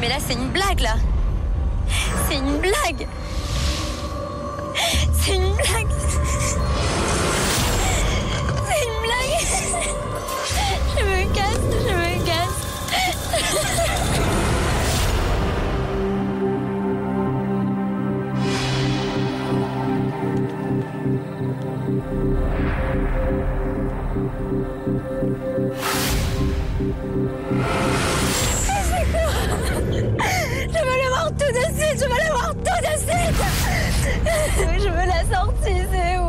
mais là c'est une blague là. C'est une blague. C'est une blague. C'est une blague. Je me casse, je me casse. Je veux le voir tout de suite, je veux le voir tout de suite. Je veux la sortie, c'est où?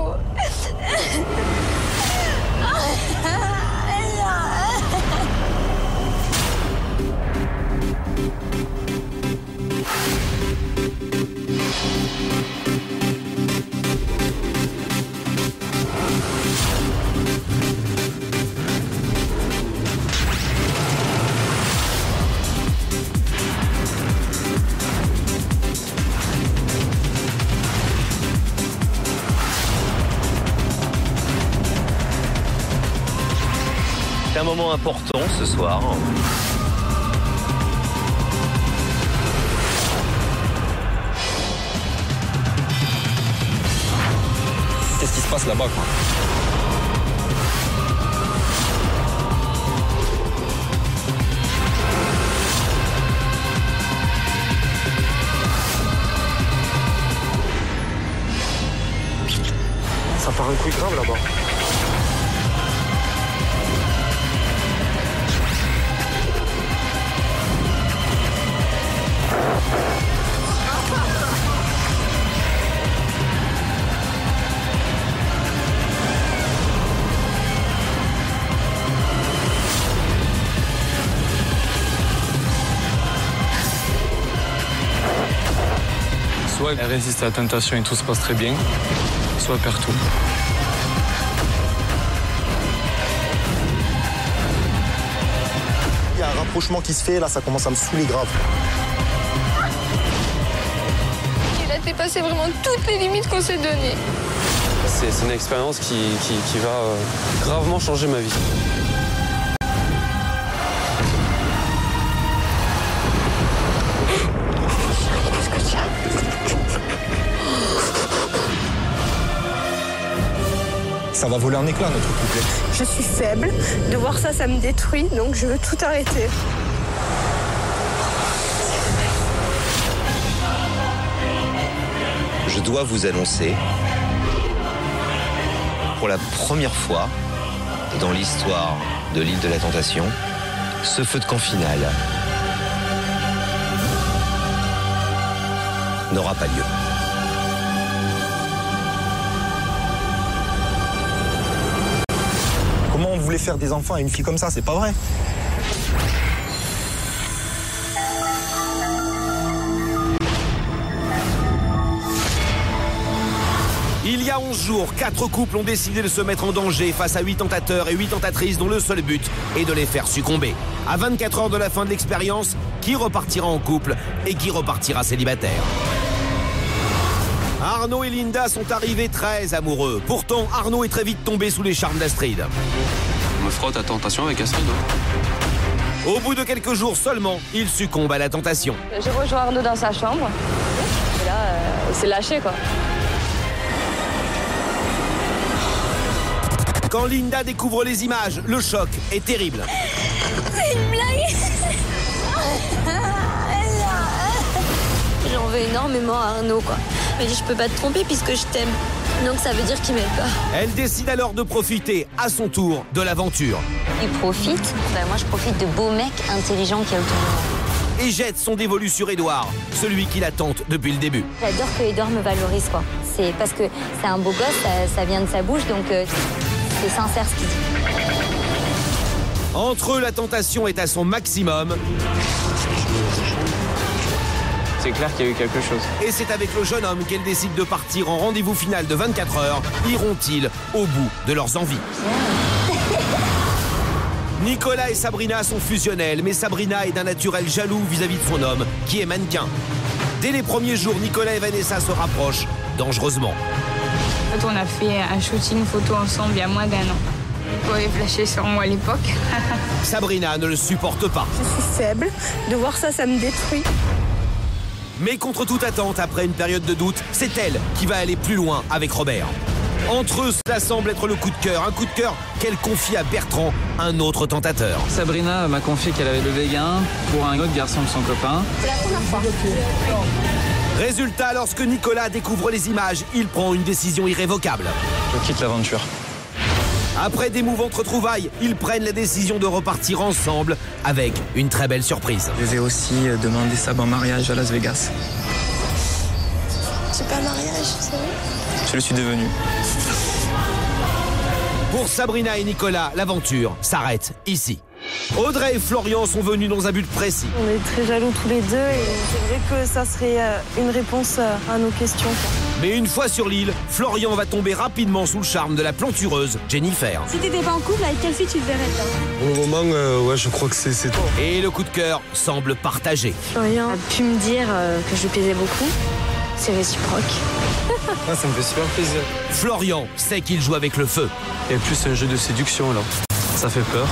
C'est un moment important ce soir. Qu'est-ce qui se passe là-bas, quoi? Ça part un coup grave là-bas. Soit elle résiste à la tentation et tout se passe très bien, soit elle perd tout. Il y a un rapprochement qui se fait, là ça commence à me saouler grave. Il a dépassé vraiment toutes les limites qu'on s'est données. C'est une expérience qui va gravement changer ma vie. Ça va voler en éclats notre couple. Je suis faible, de voir ça, ça me détruit, donc je veux tout arrêter. Je dois vous annoncer, pour la première fois dans l'histoire de l'île de la Tentation, ce feu de camp final n'aura pas lieu. Comment on voulait faire des enfants à une fille comme ça, c'est pas vrai. Il y a 11 jours, 4 couples ont décidé de se mettre en danger face à 8 tentateurs et 8 tentatrices dont le seul but est de les faire succomber. À 24 heures de la fin de l'expérience, qui repartira en couple et qui repartira célibataire? Arnaud et Linda sont arrivés très amoureux. Pourtant, Arnaud est très vite tombé sous les charmes d'Astrid. Je me frotte à tentation avec Astrid. Au bout de quelques jours seulement, il succombe à la tentation. J'ai rejoint Arnaud dans sa chambre. Et là, il s'est lâché, quoi. Quand Linda découvre les images, le choc est terrible. C'est une blague. J'en veux énormément à Arnaud, quoi. Il m'a dit, je peux pas te tromper puisque je t'aime. Donc ça veut dire qu'il m'aime pas. Elle décide alors de profiter, à son tour, de l'aventure. Il profite. Moi, je profite de beaux mecs intelligents qu'il y a autour de moi. Et jette son dévolu sur Édouard, celui qui la tente depuis le début. J'adore que Édouard me valorise, quoi. C'est parce que c'est un beau gosse, ça vient de sa bouche, donc c'est sincère ce qu'il dit. Entre eux, la tentation est à son maximum. C'est clair qu'il y a eu quelque chose. Et c'est avec le jeune homme qu'elle décide de partir en rendez-vous final de 24 heures. Iront-ils au bout de leurs envies? Nicolas et Sabrina sont fusionnels, mais Sabrina est d'un naturel jaloux vis-à-vis de son homme, qui est mannequin. Dès les premiers jours, Nicolas et Vanessa se rapprochent dangereusement. En fait, on a fait un shooting photo ensemble il y a moins d'1 an. Ouais, flashé sur moi à l'époque. Sabrina ne le supporte pas. Je suis faible. De voir ça, ça me détruit. Mais contre toute attente, après une période de doute, c'est elle qui va aller plus loin avec Robert. Entre eux, cela semble être le coup de cœur. Un coup de cœur qu'elle confie à Bertrand, un autre tentateur. Sabrina m'a confié qu'elle avait levé gain pour un autre garçon de son copain. C'est la première fois. Résultat, lorsque Nicolas découvre les images, il prend une décision irrévocable. Je quitte l'aventure. Après d'émouvantes retrouvailles, ils prennent la décision de repartir ensemble avec une très belle surprise. Je vais aussi demander Sab en mariage à Las Vegas. C'est pas un mariage, c'est vrai. Je le suis devenu. Pour Sabrina et Nicolas, l'aventure s'arrête ici. Audrey et Florian sont venus dans un but précis. On est très jaloux tous les deux et c'est vrai que ça serait une réponse à nos questions. Mais une fois sur l'île, Florian va tomber rapidement sous le charme de la plantureuse Jennifer. Si t'étais pas en couple, avec quelle fille tu te verrais toi? Pour le moment, ouais, je crois que c'est toi. Et le coup de cœur semble partagé. Florian a pu me dire que je lui plaisais beaucoup. C'est réciproque. Ah, ça me fait super plaisir. Florian sait qu'il joue avec le feu. Et plus un jeu de séduction là. Ça fait peur.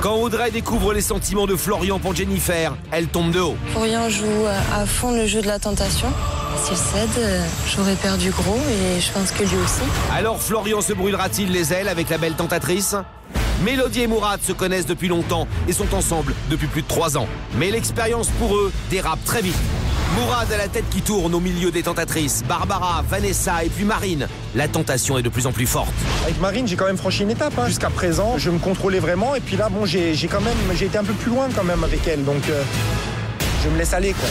Quand Audrey découvre les sentiments de Florian pour Jennifer, elle tombe de haut. Florian joue à fond le jeu de la tentation. S'il cède, j'aurais perdu gros et je pense que lui aussi. Alors Florian se brûlera-t-il les ailes avec la belle tentatrice? Mélodie et Mourad se connaissent depuis longtemps et sont ensemble depuis plus de 3 ans. Mais l'expérience pour eux dérape très vite. Mourad a la tête qui tourne au milieu des tentatrices. Barbara, Vanessa et puis Marine. La tentation est de plus en plus forte. Avec Marine, j'ai quand même franchi une étape. Jusqu'à présent, je me contrôlais vraiment. Et puis là, bon, j'ai été un peu plus loin quand même avec elle. Donc, je me laisse aller, quoi.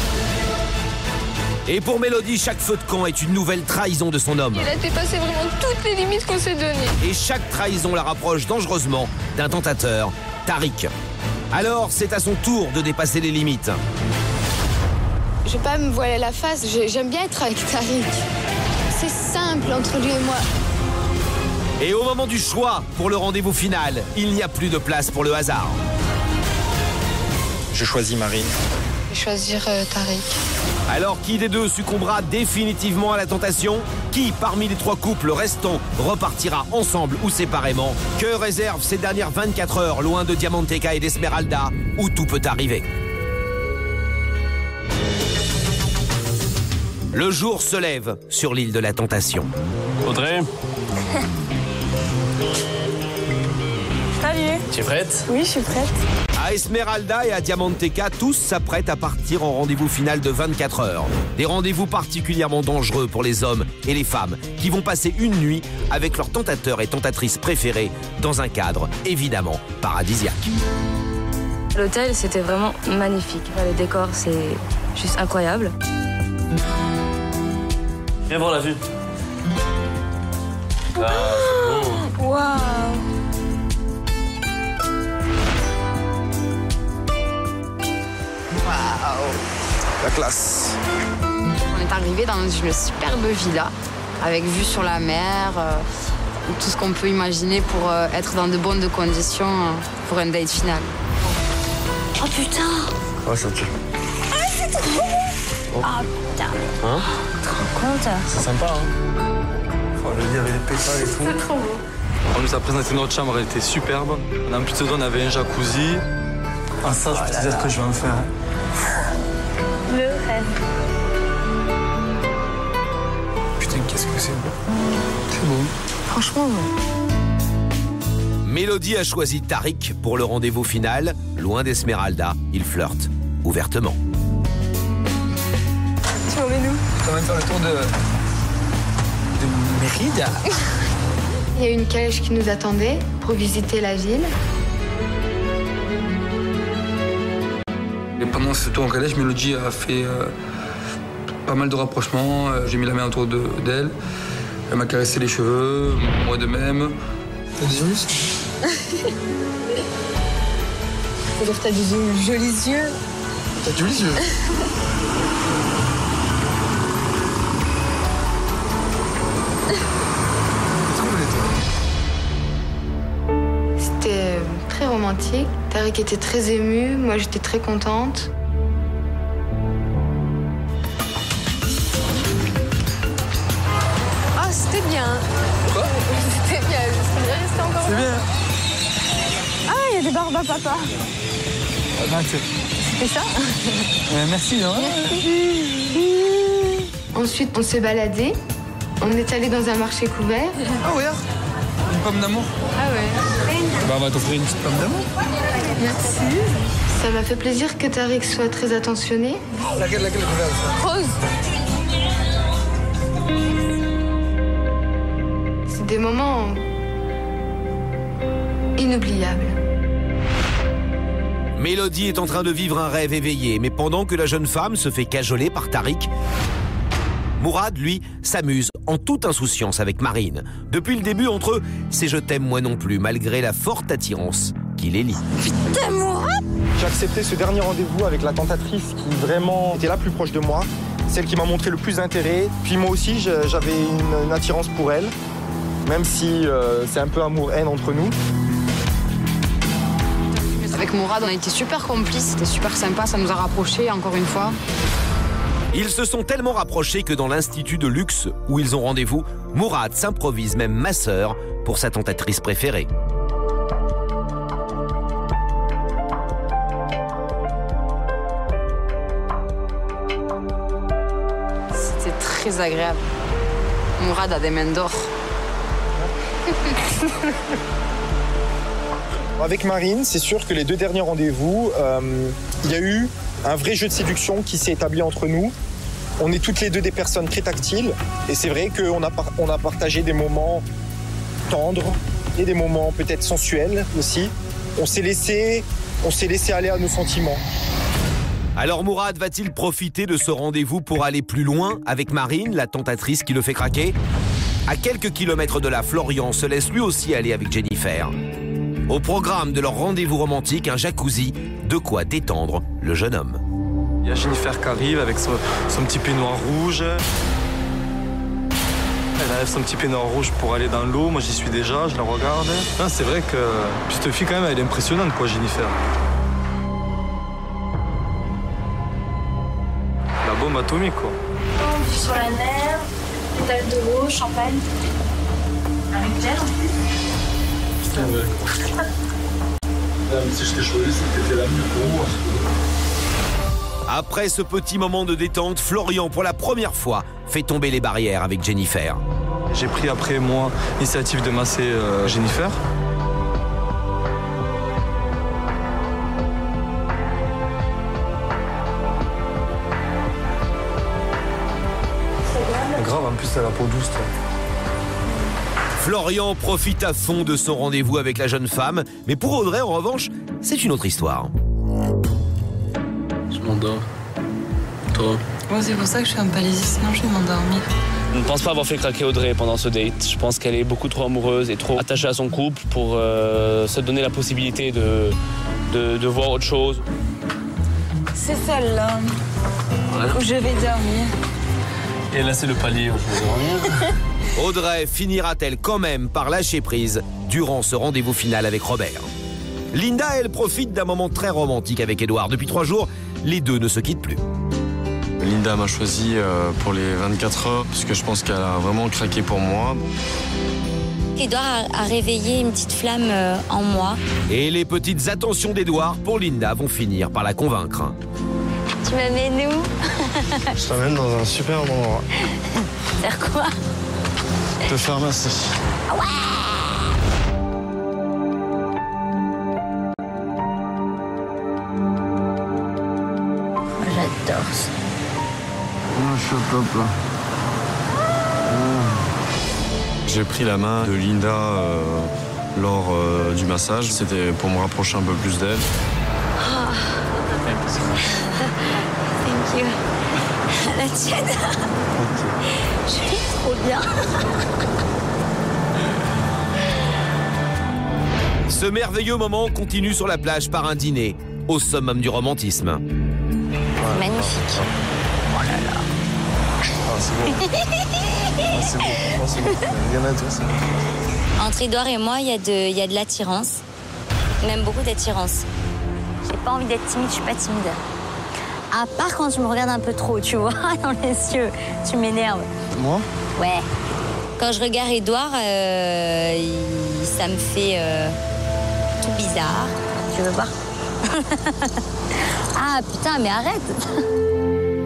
Et pour Mélodie, chaque feu de camp est une nouvelle trahison de son homme. Il a dépassé vraiment toutes les limites qu'on s'est données. Et chaque trahison la rapproche dangereusement d'un tentateur, Tariq. Alors, c'est à son tour de dépasser les limites. Je vais pas me voiler la face, j'aime bien être avec Tariq. C'est simple entre lui et moi. Et au moment du choix pour le rendez-vous final, il n'y a plus de place pour le hasard. Je choisis Marine. Je vais choisir Tariq. Alors qui des deux succombera définitivement à la tentation? Qui parmi les 3 couples restants repartira ensemble ou séparément? Que réservent ces dernières 24 heures loin de Diamanteca et d'Esmeralda où tout peut arriver? Le jour se lève sur l'île de la Tentation. Audrey, Salut. tu es prête? Oui, je suis prête. À Esmeralda et à Diamanteca, tous s'apprêtent à partir en rendez-vous final de 24 heures. Des rendez-vous particulièrement dangereux pour les hommes et les femmes qui vont passer une nuit avec leurs tentateurs et tentatrices préférés dans un cadre évidemment paradisiaque. L'hôtel, c'était vraiment magnifique. Le décor, c'est juste incroyable. Viens voir la vue. Waouh. La classe. On est arrivé dans une superbe villa avec vue sur la mer, tout ce qu'on peut imaginer pour être dans de bonnes conditions pour un date final. Oh putain. Ouais, ça tue. Oh putain. Hein? Tu te rends compte? C'est sympa, hein? Oh, le lit avec les pétales et tout. C'est trop beau. On nous a présenté notre chambre, elle était superbe. En plus de ça, on avait un jacuzzi. Ah, ça, je peux te dire que je vais en faire. Le rêve. Putain, qu'est-ce que c'est beau. C'est beau. Franchement, Mélodie a choisi Tariq pour le rendez-vous final. Loin d'Esmeralda, il flirte ouvertement. Tu emmènes où? Quand même faire le tour de Mérida. Il y a une calèche qui nous attendait pour visiter la ville. Et pendant ce tour en calèche, Mélodie a fait pas mal de rapprochements. J'ai mis la main autour d'elle. Elle m'a caressé les cheveux, moi de même. T'as des yeux? C'est-à-dire que t'as des jolis yeux. T'as de jolis yeux. C'était très romantique. Tariq était très ému, moi j'étais très contente. Ah, c'était bien. Quoi? C'était bien. C'était bien rester encore. C'est bien. du barbe à papa. C'est ça merci. Hein. Ensuite, on s'est baladé. On est allé dans un marché couvert. Ah ouais, une pomme d'amour. Ah ouais. Bah, on va t'offrir une petite pomme d'amour. Merci. Ça m'a fait plaisir que Tariq soit très attentionné. Laquelle Rose. C'est des moments inoubliables. Mélodie est en train de vivre un rêve éveillé, mais pendant que la jeune femme se fait cajoler par Tariq, Mourad, lui, s'amuse en toute insouciance avec Marine. Depuis le début, entre eux, c'est « je t'aime moi non plus », malgré la forte attirance qui les lie. Putain, Mourad! J'ai accepté ce dernier rendez-vous avec la tentatrice qui vraiment était la plus proche de moi, celle qui m'a montré le plus d'intérêt. Puis moi aussi, j'avais une attirance pour elle, même si c'est un peu amour-haine entre nous. Avec Mourad, on a été super complices, c'était super sympa, ça nous a rapprochés encore une fois. Ils se sont tellement rapprochés que dans l'institut de luxe où ils ont rendez-vous, Mourad s'improvise même masseur pour sa tentatrice préférée. C'était très agréable. Mourad a des mains d'or. Avec Marine, c'est sûr que les 2 derniers rendez-vous, il y a eu un vrai jeu de séduction qui s'est établi entre nous. On est toutes les deux des personnes très tactiles et c'est vrai qu'on a partagé des moments tendres et des moments peut-être sensuels aussi. On s'est laissé aller à nos sentiments. Alors Mourad va-t-il profiter de ce rendez-vous pour aller plus loin avec Marine, la tentatrice qui le fait craquer? À quelques kilomètres de là, Florian se laisse lui aussi aller avec Jennifer. Au programme de leur rendez-vous romantique, un jacuzzi, de quoi détendre le jeune homme. Il y a Jennifer qui arrive avec son petit peignoir rouge. Elle enlève son petit peignoir rouge pour aller dans l'eau. Moi, j'y suis déjà, je la regarde. C'est vrai que cette fille, quand même, elle est impressionnante, quoi, Jennifer. La bombe atomique, quoi. Vue sur la mer, pétale de rose, champagne. Avec elle en plus. Si je t'ai choisi, c'était la mieux pour moi. Après ce petit moment de détente, Florian, pour la première fois, fait tomber les barrières avec Jennifer. J'ai pris après moi l'initiative de masser Jennifer. Grave, en plus, elle a la peau douce, toi. Florian profite à fond de son rendez-vous avec la jeune femme, mais pour Audrey, en revanche, c'est une autre histoire. Je m'endors. Toi? Moi, c'est pour ça que je suis un palaisie, sinon je vais m'endormir. Je ne pense pas avoir fait craquer Audrey pendant ce date. Je pense qu'elle est beaucoup trop amoureuse et trop attachée à son couple pour se donner la possibilité de voir autre chose. C'est celle-là où je vais dormir. Et là, c'est le palier où je vais dormir. Audrey finira-t-elle quand même par lâcher prise durant ce rendez-vous final avec Robert? Linda, elle, profite d'un moment très romantique avec Edouard. Depuis 3 jours, les deux ne se quittent plus. Linda m'a choisi pour les 24 heures parce que je pense qu'elle a vraiment craqué pour moi. Edouard a réveillé une petite flamme en moi. Et les petites attentions d'Edouard pour Linda vont finir par la convaincre. Tu m'amènes où? Je t'amène dans un super endroit. Faire quoi? Te faire masser. Ouais! J'adore ça. Je suis au top là. J'ai pris la main de Linda lors du massage. C'était pour me rapprocher un peu plus d'elle. Oh. Thank you. La tienne. Je suis trop bien. Ce merveilleux moment continue sur la plage par un dîner, au summum du romantisme. Magnifique. Oh là là. Ah, c'est beau. Ah, c'est beau. Oh, c'est beau. Bien à toi, ça. Entre Edouard et moi, il y a de l'attirance. Même beaucoup d'attirance. J'ai pas envie d'être timide, je suis pas timide. À part quand tu me regardes un peu trop, tu vois, dans les yeux. Tu m'énerves. Moi? Ouais. Quand je regarde Edouard, ça me fait tout bizarre. bizarre. Tu veux voir? Ah putain, mais arrête.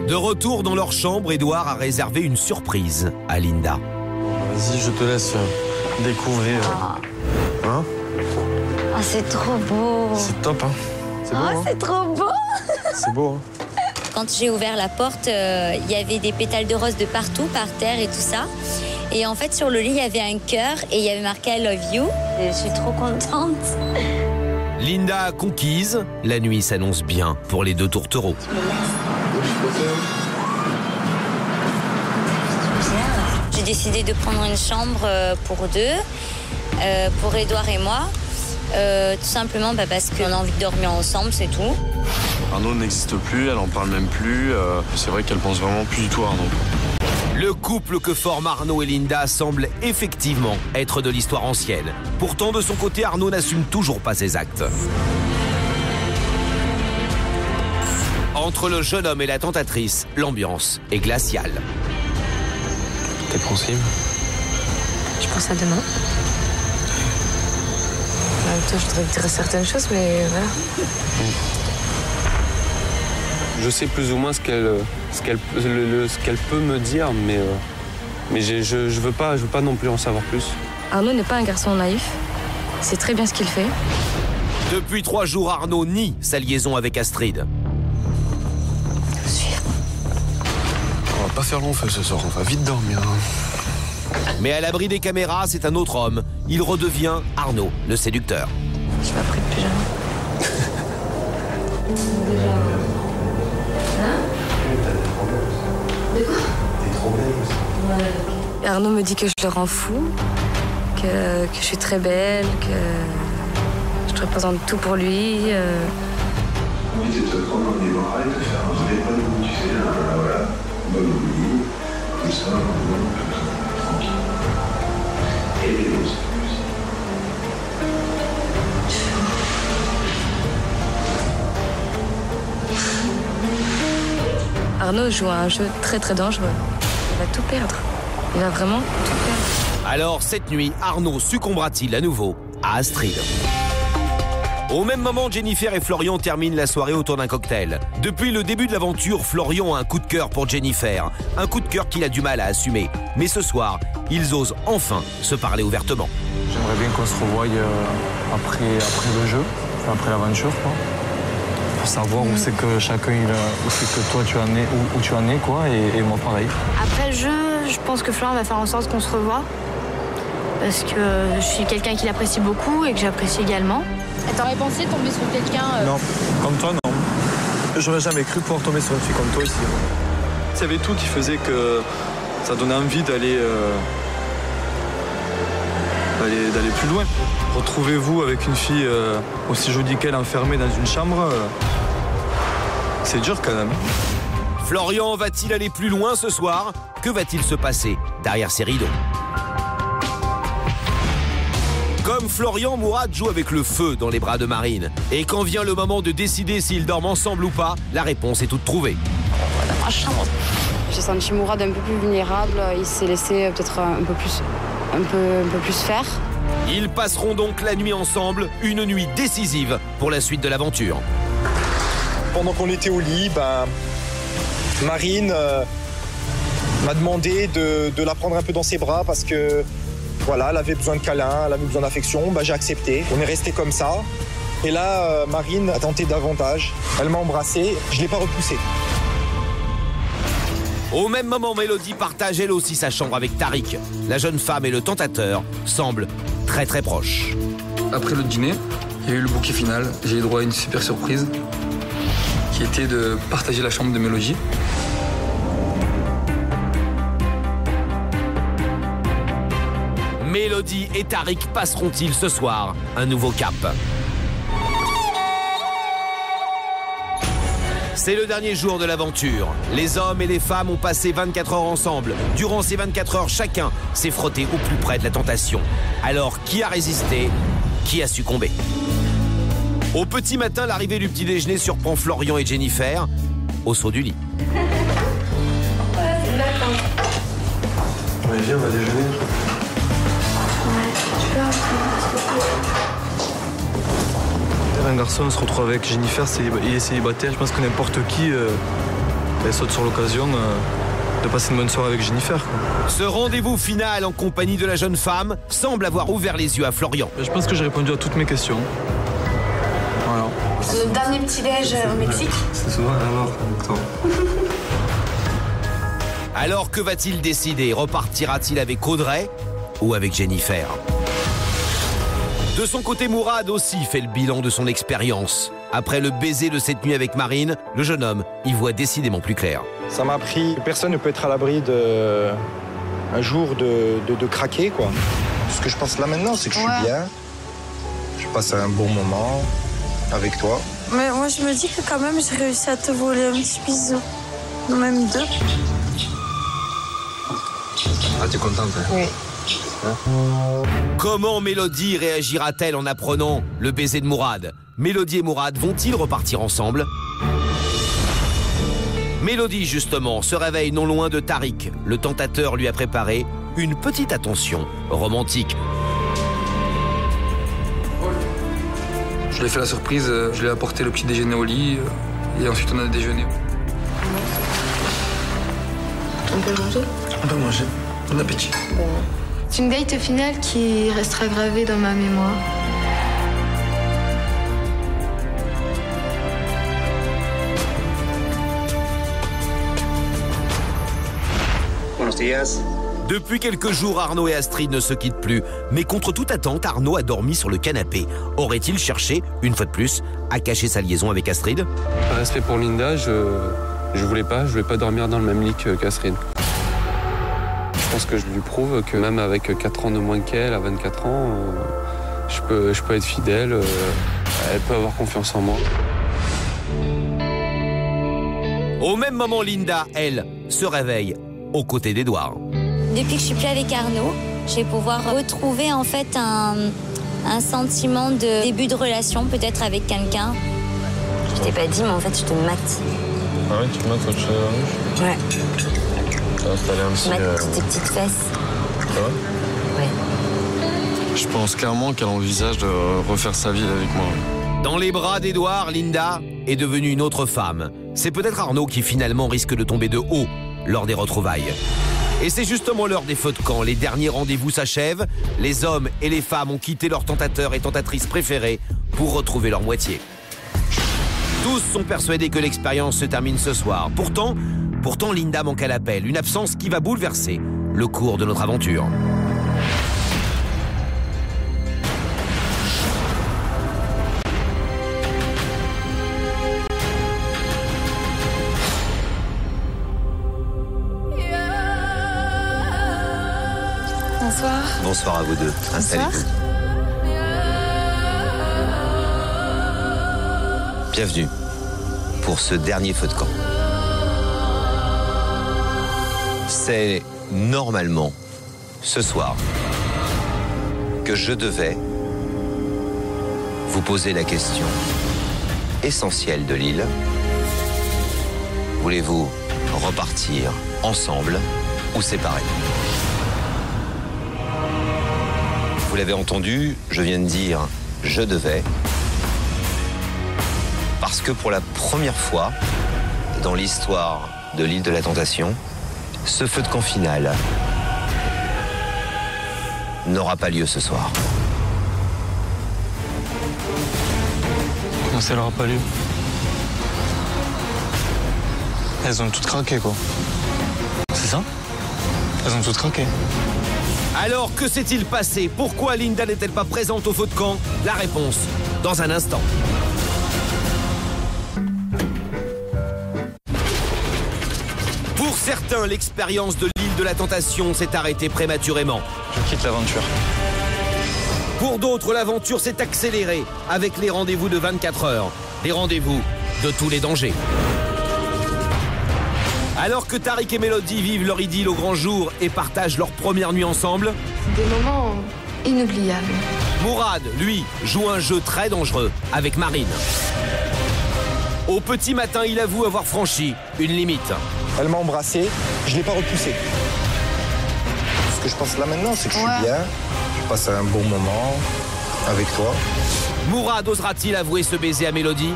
De retour dans leur chambre, Édouard a réservé une surprise à Linda. Vas-y, je te laisse découvrir. Hein? Ah, c'est trop beau. C'est top, hein? C'est beau, hein? C'est trop beau. C'est beau, hein? Quand j'ai ouvert la porte, il y avait des pétales de rose de partout, par terre et tout ça. Et en fait, sur le lit, il y avait un cœur et il y avait marqué I love you. Et je suis trop contente. Linda conquise, la nuit s'annonce bien pour les deux tourtereaux. J'ai décidé de prendre une chambre pour deux, pour Édouard et moi. Tout simplement parce qu'on a envie de dormir ensemble, c'est tout. Arnaud n'existe plus, elle en parle même plus. C'est vrai qu'elle pense vraiment plus du tout à Arnaud. Le couple que forment Arnaud et Linda semble effectivement être de l'histoire ancienne. Pourtant, de son côté, Arnaud n'assume toujours pas ses actes. Entre le jeune homme et la tentatrice, l'ambiance est glaciale. T'es pensive? Je pense à demain. En même temps, je voudrais te dire certaines choses, mais voilà. Je sais plus ou moins ce qu'elle peut me dire, mais je veux pas non plus en savoir plus. Arnaud n'est pas un garçon naïf. Il sait très bien ce qu'il fait. Depuis 3 jours, Arnaud nie sa liaison avec Astrid. On va pas faire long feu ce soir, on va vite dormir. Mais à l'abri des caméras, c'est un autre homme. Il redevient Arnaud, le séducteur. Je m'ai pris le pyjama. Arnaud me dit que je le rends fou, que je suis très belle, que je représente tout pour lui. L'idée de te prendre dans les bras et de faire un vrai panneau, tu sais, voilà, on va l'oublier, comme ça, tranquille. Et les autres, aussi. Arnaud joue à un jeu très très dangereux. Il va tout perdre. Il va vraiment tout perdre. Alors, cette nuit, Arnaud succombera-t-il à nouveau à Astrid? Au même moment, Jennifer et Florian terminent la soirée autour d'un cocktail. Depuis le début de l'aventure, Florian a un coup de cœur pour Jennifer. Un coup de cœur qu'il a du mal à assumer. Mais ce soir, ils osent enfin se parler ouvertement. J'aimerais bien qu'on se revoie après le jeu, après l'aventure, quoi. Pour savoir où c'est que chacun, où c'est que toi tu en es, où tu en es, quoi, et moi pareil. Après le jeu, je pense que Florian va faire en sorte qu'on se revoie. Parce que je suis quelqu'un qui l'apprécie beaucoup et que j'apprécie également. T'aurais pensé tomber sur quelqu'un Non, comme toi, non. J'aurais jamais cru pouvoir tomber sur une fille comme toi ici. Il y avait tout qui faisait que ça donnait envie d'aller plus loin. Retrouvez-vous avec une fille aussi jolie qu'elle enfermée dans une chambre, c'est dur quand même. Florian va-t-il aller plus loin ce soir? Que va-t-il se passer derrière ces rideaux? Comme Florian, Mourad joue avec le feu dans les bras de Marine. Et quand vient le moment de décider s'ils dorment ensemble ou pas, la réponse est toute trouvée. J'ai senti Mourad un peu plus vulnérable. Il s'est laissé peut-être un peu plus faire. Ils passeront donc la nuit ensemble, une nuit décisive pour la suite de l'aventure. Pendant qu'on était au lit, Marine m'a demandé de la prendre un peu dans ses bras parce que voilà, elle avait besoin de câlins, elle avait besoin d'affection. J'ai accepté. On est resté comme ça. Et là, Marine a tenté davantage. Elle m'a embrassé. Je ne l'ai pas repoussé. Au même moment, Mélodie partage elle aussi sa chambre avec Tariq. La jeune femme et le tentateur semblent très très proches. Après le dîner, il y a eu le bouquet final. J'ai eu droit à une super surprise qui était de partager la chambre de Mélodie. Mélodie et Tariq passeront-ils ce soir un nouveau cap? C'est le dernier jour de l'aventure. Les hommes et les femmes ont passé 24 heures ensemble. Durant ces 24 heures, chacun s'est frotté au plus près de la tentation. Alors, qui a résisté? Qui a succombé? Au petit matin, l'arrivée du petit déjeuner surprend Florian et Jennifer au saut du lit. Ouais, viens, on va déjeuner. un garçon se retrouve avec Jennifer, il est célibataire. Je pense que n'importe qui saute sur l'occasion de passer une bonne soirée avec Jennifer, quoi. Ce rendez-vous final en compagnie de la jeune femme semble avoir ouvert les yeux à Florian. Je pense que j'ai répondu à toutes mes questions. Voilà. Le dernier petit-déj au Mexique. C'est souvent alors avec toi. Alors que va-t-il décider? Repartira-t-il avec Audrey ou avec Jennifer? De son côté, Mourad aussi fait le bilan de son expérience. Après le baiser de cette nuit avec Marine, le jeune homme y voit décidément plus clair. Ça m'a appris que personne ne peut être à l'abri un jour de craquer, quoi. Ce que je pense là maintenant, c'est que je suis bien. Je passe un bon moment avec toi. Mais moi, je me dis que quand même, j'ai réussi à te voler un petit bisou. Non, même deux. Ah, t'es contente, hein? Oui. Comment Mélodie réagira-t-elle en apprenant le baiser de Mourad? Mélodie et Mourad vont-ils repartir ensemble? Mélodie, justement, se réveille non loin de Tariq. Le tentateur lui a préparé une petite attention romantique. Je lui ai fait la surprise, je lui ai apporté le petit déjeuner au lit et ensuite on a déjeuné. On peut manger? On peut manger. Bon appétit. Bon. C'est une date finale qui restera gravée dans ma mémoire. Buenos días. Depuis quelques jours, Arnaud et Astrid ne se quittent plus. Mais contre toute attente, Arnaud a dormi sur le canapé. Aurait-il cherché, une fois de plus, à cacher sa liaison avec Astrid? Par respect pour Linda, je voulais pas dormir dans le même lit qu'Astrid. Je pense que je lui prouve que même avec 4 ans de moins qu'elle, à 24 ans, je peux être fidèle, elle peut avoir confiance en moi. Au même moment, Linda, elle, se réveille aux côtés d'Edouard. Depuis que je suis plus avec Arnaud, je vais pouvoir retrouver en fait un sentiment de début de relation, peut-être avec quelqu'un. Je t'ai pas dit, mais en fait, je te mate. Ah ouais, tu mates autre chose? Ouais. Je mate tes petites fesses. Ouais. Je pense clairement qu'elle envisage de refaire sa vie avec moi. Dans les bras d'Edouard, Linda est devenue une autre femme. C'est peut-être Arnaud qui finalement risque de tomber de haut lors des retrouvailles. Et c'est justement l'heure des feux de camp. Les derniers rendez-vous s'achèvent. Les hommes et les femmes ont quitté leurs tentateurs et tentatrices préférés pour retrouver leur moitié. Tous sont persuadés que l'expérience se termine ce soir. Pourtant, Linda manque à l'appel. Une absence qui va bouleverser le cours de notre aventure. Bonsoir. Bonsoir à vous deux. Installez-vous. Bienvenue pour ce dernier feu de camp. C'est normalement ce soir que je devais vous poser la question essentielle de l'île. Voulez-vous repartir ensemble ou séparés? Vous l'avez entendu, je viens de dire « je devais » parce que pour la première fois dans l'histoire de l'île de la Tentation, ce feu de camp final n'aura pas lieu ce soir. Comment ça n'aura pas lieu? Elles ont toutes craqué, quoi. C'est ça? Elles ont toutes craqué. Alors, que s'est-il passé? Pourquoi Linda n'est-elle pas présente au feu de camp? La réponse, dans un instant. Pour certains, l'expérience de l'île de la Tentation s'est arrêtée prématurément. Je quitte l'aventure. Pour d'autres, l'aventure s'est accélérée avec les rendez-vous de 24 heures. Les rendez-vous de tous les dangers. Alors que Tariq et Mélodie vivent leur idylle au grand jour et partagent leur première nuit ensemble, Des moments inoubliables. Mourad, lui, joue un jeu très dangereux avec Marine. Au petit matin, il avoue avoir franchi une limite. Elle m'a embrassé, je ne l'ai pas repoussé. Ce que je pense là maintenant, c'est que je suis bien. Je passe un bon moment avec toi. Mourad osera-t-il avouer ce baiser à Mélodie?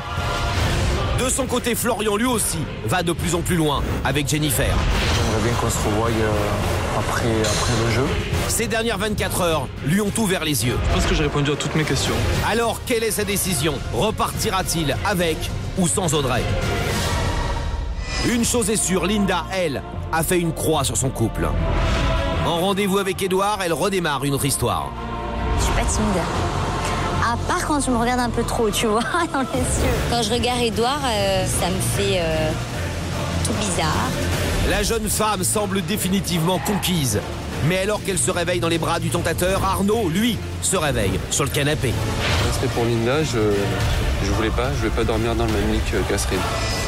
De son côté, Florian, lui aussi, va de plus en plus loin avec Jennifer. J'aimerais bien qu'on se revoie après le jeu. Ces dernières 24 heures lui ont ouvert les yeux. Je pense que j'ai répondu à toutes mes questions. Alors, quelle est sa décision? Repartira-t-il avec ou sans Audrey? Une chose est sûre, Linda, elle, a fait une croix sur son couple. En rendez-vous avec Édouard, elle redémarre une autre histoire. Je suis pas timide. À part quand tu me regardes un peu trop, tu vois, dans les yeux. Quand je regarde Édouard, ça me fait tout bizarre. La jeune femme semble définitivement conquise. Mais alors qu'elle se réveille dans les bras du tentateur, Arnaud, lui, se réveille sur le canapé. C'était pour Linda, je voulais pas dormir dans le même lit qu'Astrid.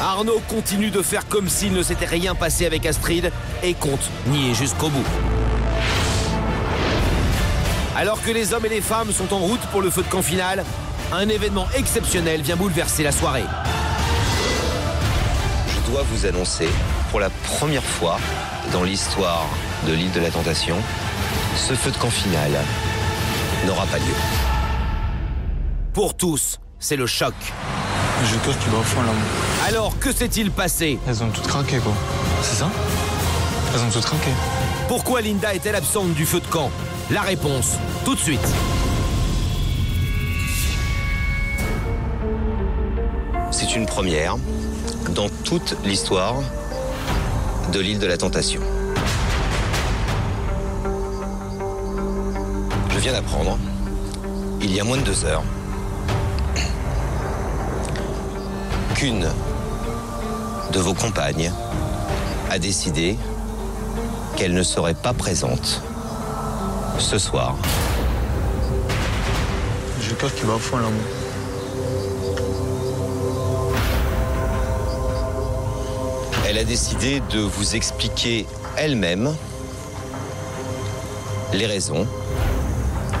Arnaud continue de faire comme s'il ne s'était rien passé avec Astrid et compte nier jusqu'au bout. Alors que les hommes et les femmes sont en route pour le feu de camp final, un événement exceptionnel vient bouleverser la soirée. Je dois vous annoncer, pour la première fois dans l'histoire de l'île de la Tentation, ce feu de camp final n'aura pas lieu. Pour tous, c'est le choc. J'ai peur qu'il va au fond là. Alors, que s'est-il passé? Elles ont toutes craqué quoi. C'est ça? Elles ont toutes craqué. Pourquoi Linda est-elle absente du feu de camp? La réponse, tout de suite. C'est une première dans toute l'histoire de l'île de la Tentation. Je viens d'apprendre, il y a moins de 2 heures, qu'une de vos compagnes a décidé qu'elle ne serait pas présente ce soir. J'ai peur qu'il va au fond là. Elle a décidé de vous expliquer elle-même les raisons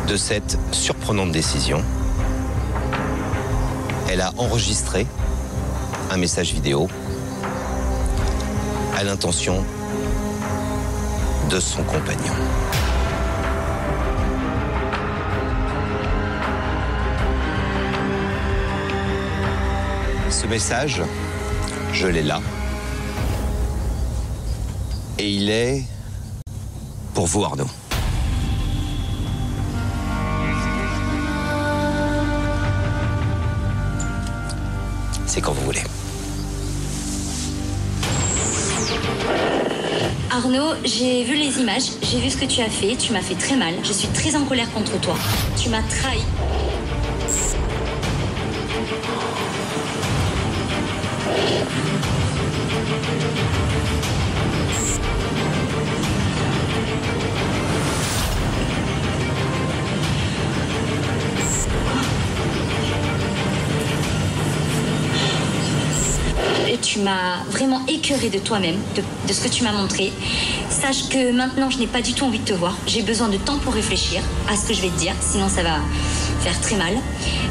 de cette surprenante décision. Elle a enregistré un message vidéo à l'intention de son compagnon. Ce message, je l'ai là. Et il est pour vous, Arnaud. C'est quand vous voulez. Arnaud, j'ai vu les images, j'ai vu ce que tu as fait, tu m'as fait très mal. Je suis très en colère contre toi. Tu m'as trahi. Et tu m'as vraiment écœuré de toi-même, de ce que tu m'as montré. Sache que maintenant, je n'ai pas du tout envie de te voir. J'ai besoin de temps pour réfléchir à ce que je vais te dire, sinon ça va faire très mal.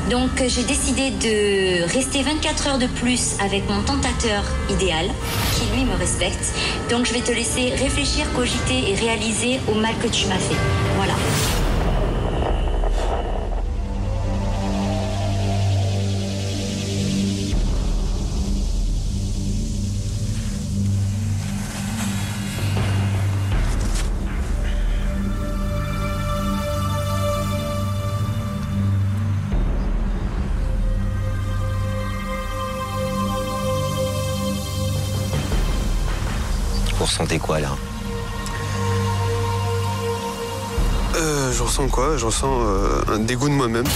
Donc, j'ai décidé de rester 24 heures de plus avec mon tentateur idéal, qui lui me respecte. Donc, je vais te laisser réfléchir, cogiter et réaliser au mal que tu m'as fait. Voilà. Vous ressentez quoi, là? Je ressens quoi? Je ressens un dégoût de moi-même.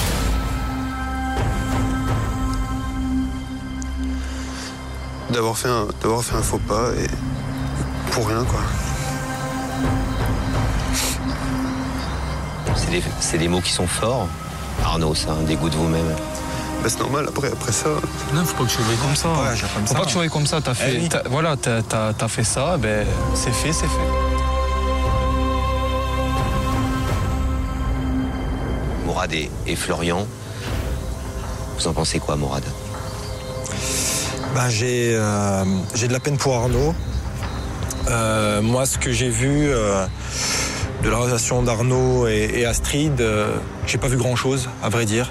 D'avoir fait un faux pas et pour rien, quoi. C'est des mots qui sont forts. Arnaud, ça, un dégoût de vous-même. Bah, c'est normal, après ça... Non, faut pas que tu veilles comme ça. Faut pas que tu veilles comme ça. T'as fait, voilà, t'as fait ça, ben c'est fait, c'est fait. Mourad et Florian, vous en pensez quoi, Mourad? Ben, j'ai de la peine pour Arnaud. Moi, ce que j'ai vu De la relation d'Arnaud et Astrid, j'ai pas vu grand-chose, à vrai dire.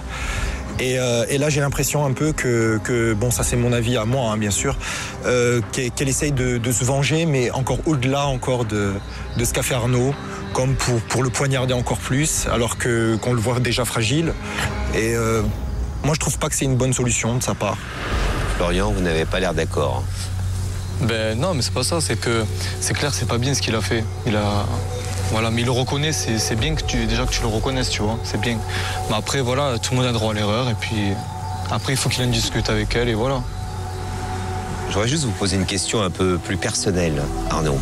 Et là, j'ai l'impression un peu que bon, ça c'est mon avis à moi, hein, bien sûr, qu'elle essaye de se venger, mais encore au-delà encore de ce qu'a fait Arnaud, comme pour le poignarder encore plus, alors qu'on le voit déjà fragile. Et moi, je trouve pas que c'est une bonne solution de sa part. Florian, vous n'avez pas l'air d'accord. Ben non, mais c'est pas ça, c'est que c'est clair, c'est pas bien ce qu'il a fait. Voilà, mais il le reconnaît, c'est bien que tu le reconnaisses, tu vois, c'est bien. Mais après, voilà, tout le monde a droit à l'erreur, et puis après, il faut qu'il en discute avec elle, et voilà. Je voudrais juste vous poser une question un peu plus personnelle, Arnaud.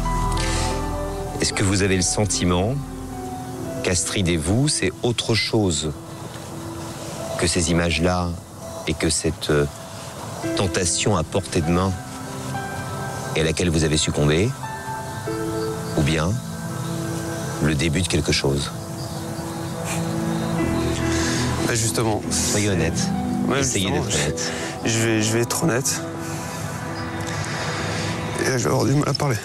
Est-ce que vous avez le sentiment qu'Astrid et vous, c'est autre chose que ces images-là et que cette tentation à portée de main et à laquelle vous avez succombé, ou bien le début de quelque chose? Bah justement. Soyez honnête. Ouais, essayez d'être honnête. Je vais être honnête. Et là, je vais avoir du mal à parler.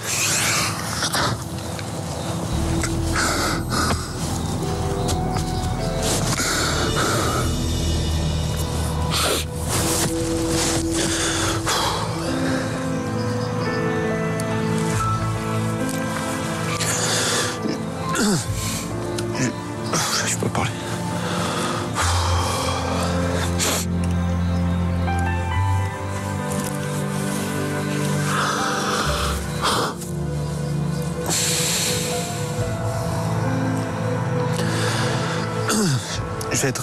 Je peux parler.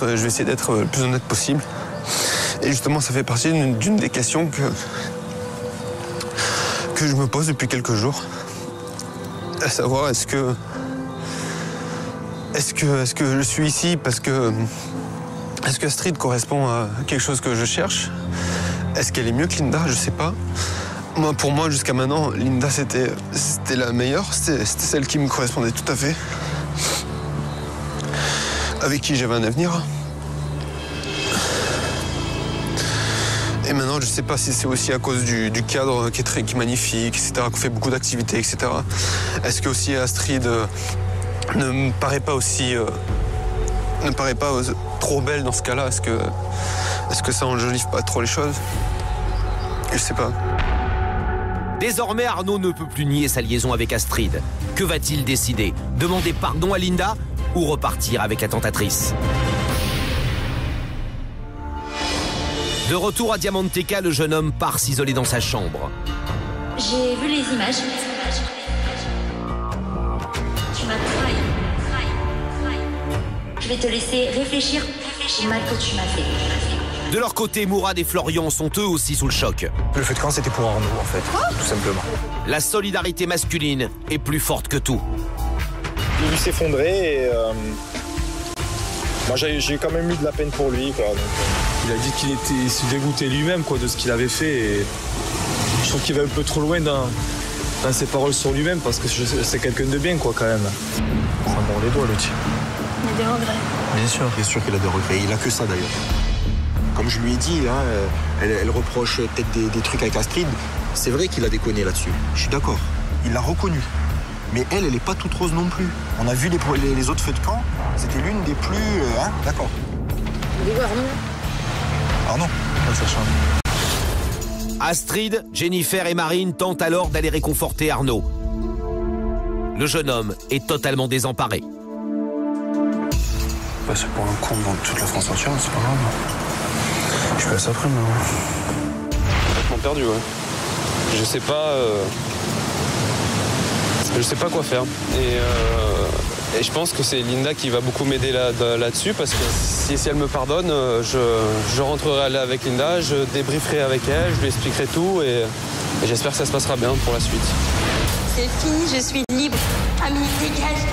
Je vais essayer d'être le plus honnête possible. Et justement, ça fait partie d'une des questions que je me pose depuis quelques jours. À savoir, est-ce que je suis ici parce que... Est-ce que Astrid correspond à quelque chose que je cherche? Est-ce qu'elle est mieux que Linda? Je sais pas. Pour moi, jusqu'à maintenant, Linda, c'était la meilleure. C'était celle qui me correspondait tout à fait. Avec qui j'avais un avenir. Et maintenant, je sais pas si c'est aussi à cause du cadre qui est magnifique, etc., qu'on fait beaucoup d'activités, etc. Est-ce que aussi Astrid ne me paraît pas aussi... ne paraît pas trop belle dans ce cas-là? Est-ce que ça enjolive pas trop les choses? Je sais pas. Désormais, Arnaud ne peut plus nier sa liaison avec Astrid. Que va-t-il décider? Demander pardon à Linda ou repartir avec la tentatrice? De retour à Diamanteca, le jeune homme part s'isoler dans sa chambre. J'ai vu les images. Tu m'as trahi. Je vais te laisser réfléchir au mal que tu m'as fait. De leur côté, Mourad et Florian sont eux aussi sous le choc. Le feu de camp, c'était pour Arnaud, en fait, tout simplement. La solidarité masculine est plus forte que tout. Il lui s'effondrait et moi j'ai quand même eu de la peine pour lui, quoi. Donc, il a dit qu'il se dégoûtait lui-même, quoi, de ce qu'il avait fait, et je trouve qu'il va un peu trop loin dans ses paroles sur lui-même, parce que c'est quelqu'un de bien, quoi, quand même. Ça mord les doigts, le type. Il y a des regrets. Bien sûr qu'il a des regrets. Il a que ça, d'ailleurs. Comme je lui ai dit, hein, elle reproche peut-être des trucs avec Astrid. C'est vrai qu'il a déconné là-dessus. Je suis d'accord. Il l'a reconnu. Mais elle est pas toute rose non plus. On a vu les autres feux de camp. C'était l'une des plus... hein, d'accord. Arnaud, dans sa chambre. Astrid, Jennifer et Marine tentent alors d'aller réconforter Arnaud. Le jeune homme est totalement désemparé. Bah, c'est pour un compte dans toute la France entière, c'est pas grave. Je passe après, mais... Complètement perdu, ouais. Je sais pas quoi faire. Et je pense que c'est Linda qui va beaucoup m'aider là-dessus, parce que si elle me pardonne, je rentrerai avec Linda, je débrieferai avec elle, je lui expliquerai tout, et j'espère que ça se passera bien pour la suite. C'est fini, je suis libre. Ami, dégage.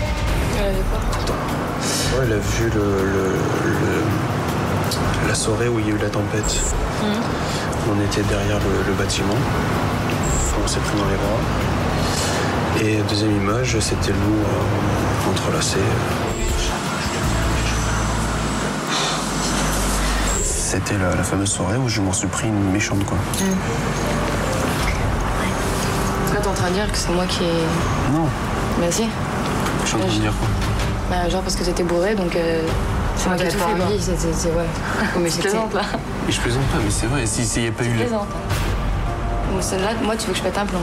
Ouais, elle a vu la soirée où il y a eu la tempête. On était derrière le bâtiment. On s'est pris dans les bras. Et deuxième image, c'était nous entrelacés. C'était la fameuse soirée où je m'en suis pris une méchante, quoi. Là, t'es en train de dire que c'est moi qui ai... Non. Bah si. Je suis en train de dire quoi? Bah, genre parce que t'étais bourré, donc c'est moi qui ai tout fait. Ouais. Mais je plaisante là. Mais je plaisante pas, mais c'est vrai, s'il n'y a pas eu... Je plaisante. Là, moi, tu veux que je pète un plomb.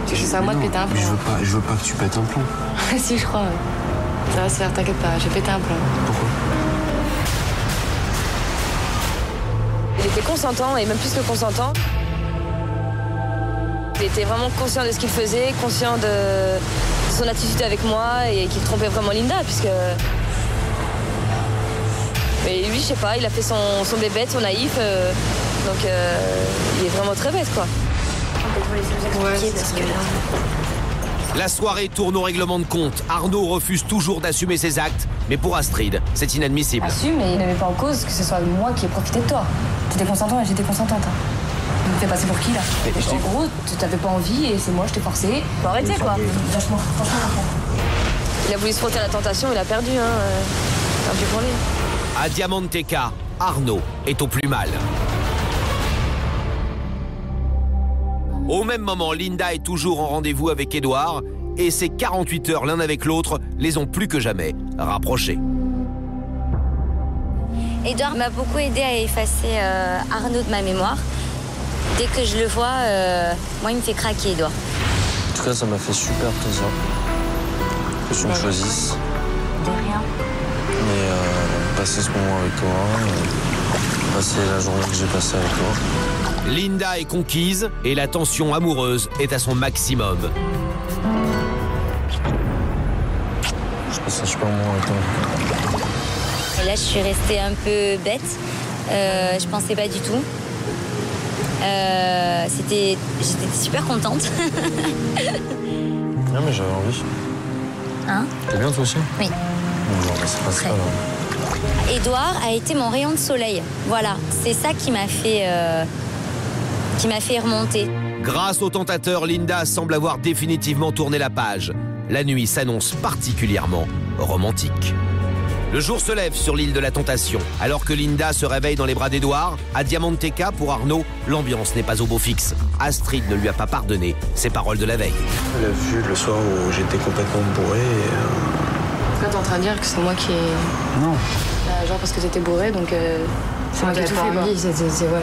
C'est à moi de péter un plomb. Mais je veux pas que tu pètes un plomb. Si, je crois, ouais. Ça va se faire, t'inquiète pas, je vais péter un plomb. Pourquoi? Il était consentant, et même plus que consentant. Il était vraiment conscient de ce qu'il faisait, conscient de son attitude avec moi et qu'il trompait vraiment Linda, puisque... Mais lui, je sais pas, il a fait son bébête, son naïf, donc il est vraiment très bête, quoi. La soirée tourne au règlement de compte. Arnaud refuse toujours d'assumer ses actes, mais pour Astrid, c'est inadmissible. Assume, mais il ne met pas en cause que ce soit moi qui ai profité de toi. Tu étais consentant et j'étais consentante. Tu me fais passer pour qui, là? En gros, tu t'avais pas envie et c'est moi, je t'ai forcé. Faut arrêter, quoi. Franchement. Il a voulu se frotter à la tentation, il a perdu, hein. Tant pis pour lui. À Diamanteca, Arnaud est au plus mal. Au même moment, Linda est toujours en rendez-vous avec Édouard et ces 48 heures l'un avec l'autre les ont plus que jamais rapprochés. Édouard m'a beaucoup aidé à effacer Arnaud de ma mémoire. Dès que je le vois, moi il me fait craquer, Édouard. En tout cas, ça m'a fait super plaisir que tu me choisisses. De rien. Mais passer ce moment avec toi, passer la journée que j'ai passée avec toi. Linda est conquise et la tension amoureuse est à son maximum. Je passe un super moment avec toi. Et là, je suis restée un peu bête. Je pensais pas du tout. J'étais super contente. Non, mais j'avais envie. Hein? T'es bien toi aussi? Oui. Bon, c'est pas ça. Édouard a été mon rayon de soleil. Voilà, c'est ça qui m'a fait remonter. Grâce au tentateur, Linda semble avoir définitivement tourné la page. La nuit s'annonce particulièrement romantique. Le jour se lève sur l'île de la Tentation. Alors que Linda se réveille dans les bras d'Édouard, à Diamanteca, pour Arnaud, l'ambiance n'est pas au beau fixe. Astrid ne lui a pas pardonné ses paroles de la veille. Elle a vu le soir où j'étais complètement bourré et... Là, t'es en train de dire que c'est moi qui ai... Non. Genre parce que t'étais bourré, donc c'est moi qui ai tout fait. Ouais.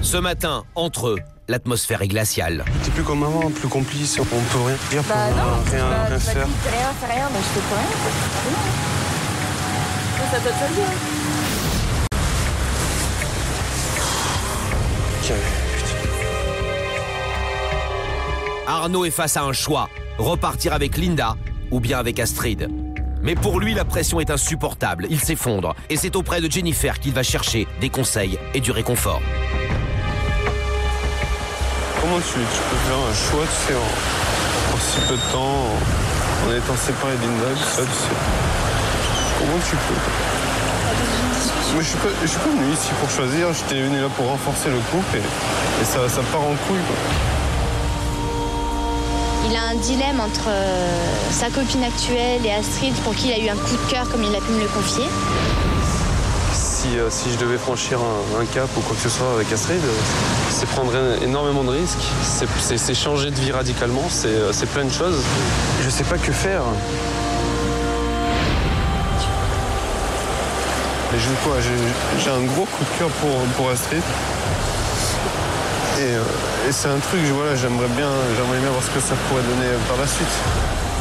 Ce matin, entre eux, l'atmosphère est glaciale. T'es plus comme avant, plus complice, on peut rien dire, rien faire. Rien, fais rien, je fais plus rien. Ça doit te le dire. Arnaud est face à un choix, repartir avec Linda ou bien avec Astrid. Mais pour lui, la pression est insupportable, il s'effondre. Et c'est auprès de Jennifer qu'il va chercher des conseils et du réconfort. Comment tu peux faire un choix, tu sais, en si peu de temps, en étant séparé d'Linda, tout ça, tu sais. Comment tu peux? Mais je suis pas venu ici pour choisir, j'étais venu là pour renforcer le couple et ça part en couille, quoi. Il a un dilemme entre sa copine actuelle et Astrid, pour qui il a eu un coup de cœur, comme il a pu me le confier. Si je devais franchir un cap ou quoi que ce soit avec Astrid, c'est prendre énormément de risques, c'est changer de vie radicalement, c'est plein de choses. Je sais pas que faire. Mais j'ai un gros coup de cœur pour Astrid. Et c'est un truc, voilà, j'aimerais bien voir ce que ça pourrait donner par la suite.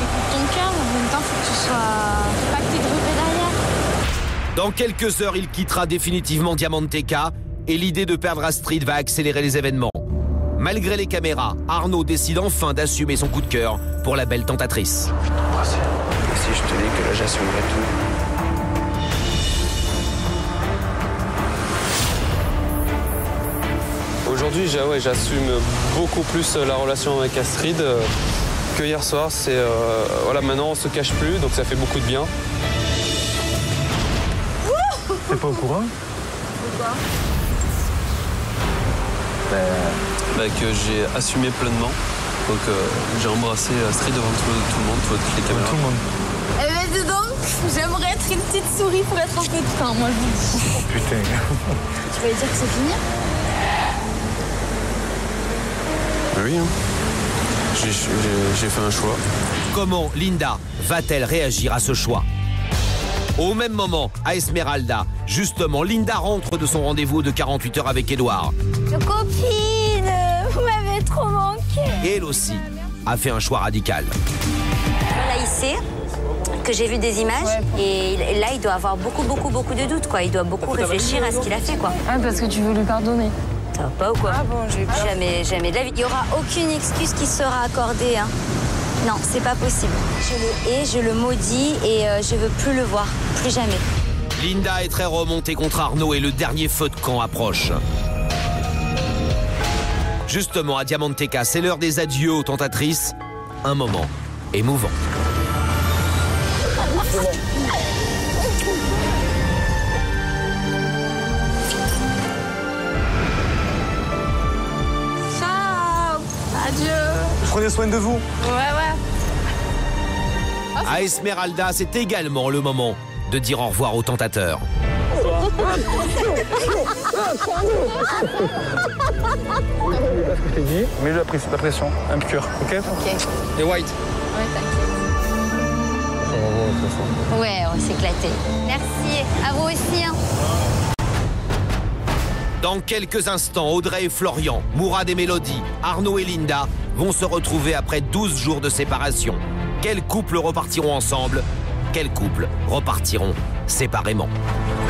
Écoute ton cœur, en même temps, faut que tu sois pas que t'aies de regrets derrière. Dans quelques heures, il quittera définitivement Diamanteca et l'idée de perdre Astrid va accélérer les événements. Malgré les caméras, Arnaud décide enfin d'assumer son coup de cœur pour la belle tentatrice. Si je te dis que là, j'assumerai tout. Aujourd'hui, j'assume beaucoup plus la relation avec Astrid que hier soir. Voilà, maintenant, on se cache plus, donc ça fait beaucoup de bien. T'es pas au courant? Pourquoi? Que j'ai assumé pleinement. Donc j'ai embrassé Astrid devant tout le monde, toutes les caméras. Tout le monde. Eh ben dis donc, j'aimerais être une petite souris pour être un peu de fin, moi je vous dis. Oh putain. Tu vas lui dire que c'est fini? Oui, hein. j'ai fait un choix. Comment Linda va-t-elle réagir à ce choix? Au même moment, à Esmeralda, justement, Linda rentre de son rendez-vous de 48 heures avec Édouard. Copine, vous m'avez trop manqué. Et elle aussi a fait un choix radical. Là, il sait que j'ai vu des images et là, il doit avoir beaucoup de doutes, quoi. Il doit beaucoup réfléchir à ce qu'il a fait, quoi. Ah, parce que tu veux lui pardonner. Ça va pas ou quoi? Ah bon, j'ai peur. Jamais de la vie. Il n'y aura aucune excuse qui sera accordée, hein. Non, c'est pas possible. Je le hais, je le maudis et je veux plus le voir, plus jamais. Linda est très remontée contre Arnaud et le dernier feu de camp approche. Justement, à Diamanteca, c'est l'heure des adieux aux tentatrices. Un moment émouvant. Ciao. Adieu. Prenez soin de vous. Ouais. À Esmeralda, c'est également le moment de dire au revoir aux tentateurs. Mets la pression, un pur, ok? Et white. Ouais, on s'est éclaté. Merci, à vous aussi, hein. Dans quelques instants, Audrey et Florian, Mourad et Mélodie, Arnaud et Linda vont se retrouver après 12 jours de séparation. Quels couples repartiront ensemble? Quels couples repartiront séparément?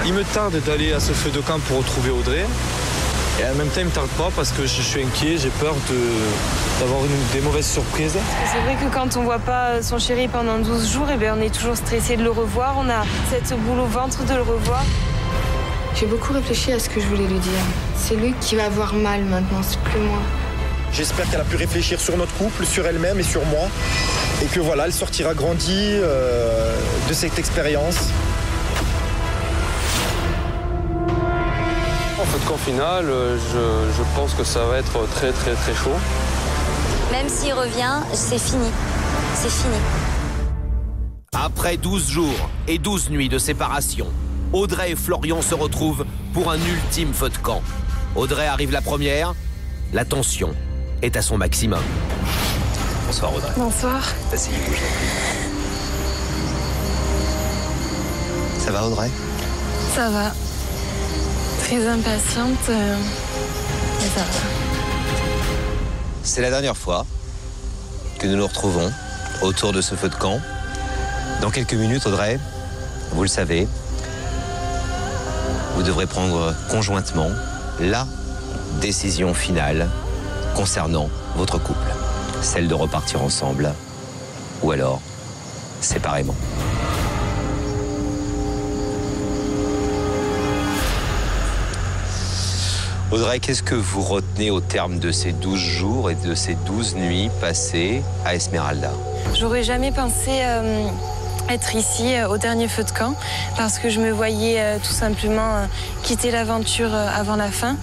Il me tarde d'aller à ce feu de camp pour retrouver Audrey. Et en même temps, il me tarde pas parce que je suis inquiet, j'ai peur d'avoir des mauvaises surprises. C'est vrai que quand on voit pas son chéri pendant 12 jours, eh bien, on est toujours stressé de le revoir. On a cette boule au ventre de le revoir. J'ai beaucoup réfléchi à ce que je voulais lui dire. C'est lui qui va avoir mal maintenant, c'est plus moi. J'espère qu'elle a pu réfléchir sur notre couple, sur elle-même et sur moi. Et que voilà, elle sortira grandie de cette expérience. En fait, qu'en finale, je pense que ça va être très chaud. Même s'il revient, c'est fini. C'est fini. Après 12 jours et 12 nuits de séparation, Audrey et Florian se retrouvent pour un ultime feu de camp. Audrey arrive la première, la tension est à son maximum. Bonsoir Audrey. Bonsoir. Vas-y, bouge. Ça va Audrey? Ça va. Très impatiente, mais ça va. C'est la dernière fois que nous nous retrouvons autour de ce feu de camp. Dans quelques minutes, Audrey, vous le savez, vous devrez prendre conjointement la décision finale concernant votre couple. Celle de repartir ensemble ou alors séparément. Audrey, qu'est-ce que vous retenez au terme de ces 12 jours et de ces 12 nuits passées à Esmeralda? J'aurais jamais pensé être ici au dernier feu de camp parce que je me voyais tout simplement quitter l'aventure avant la fin.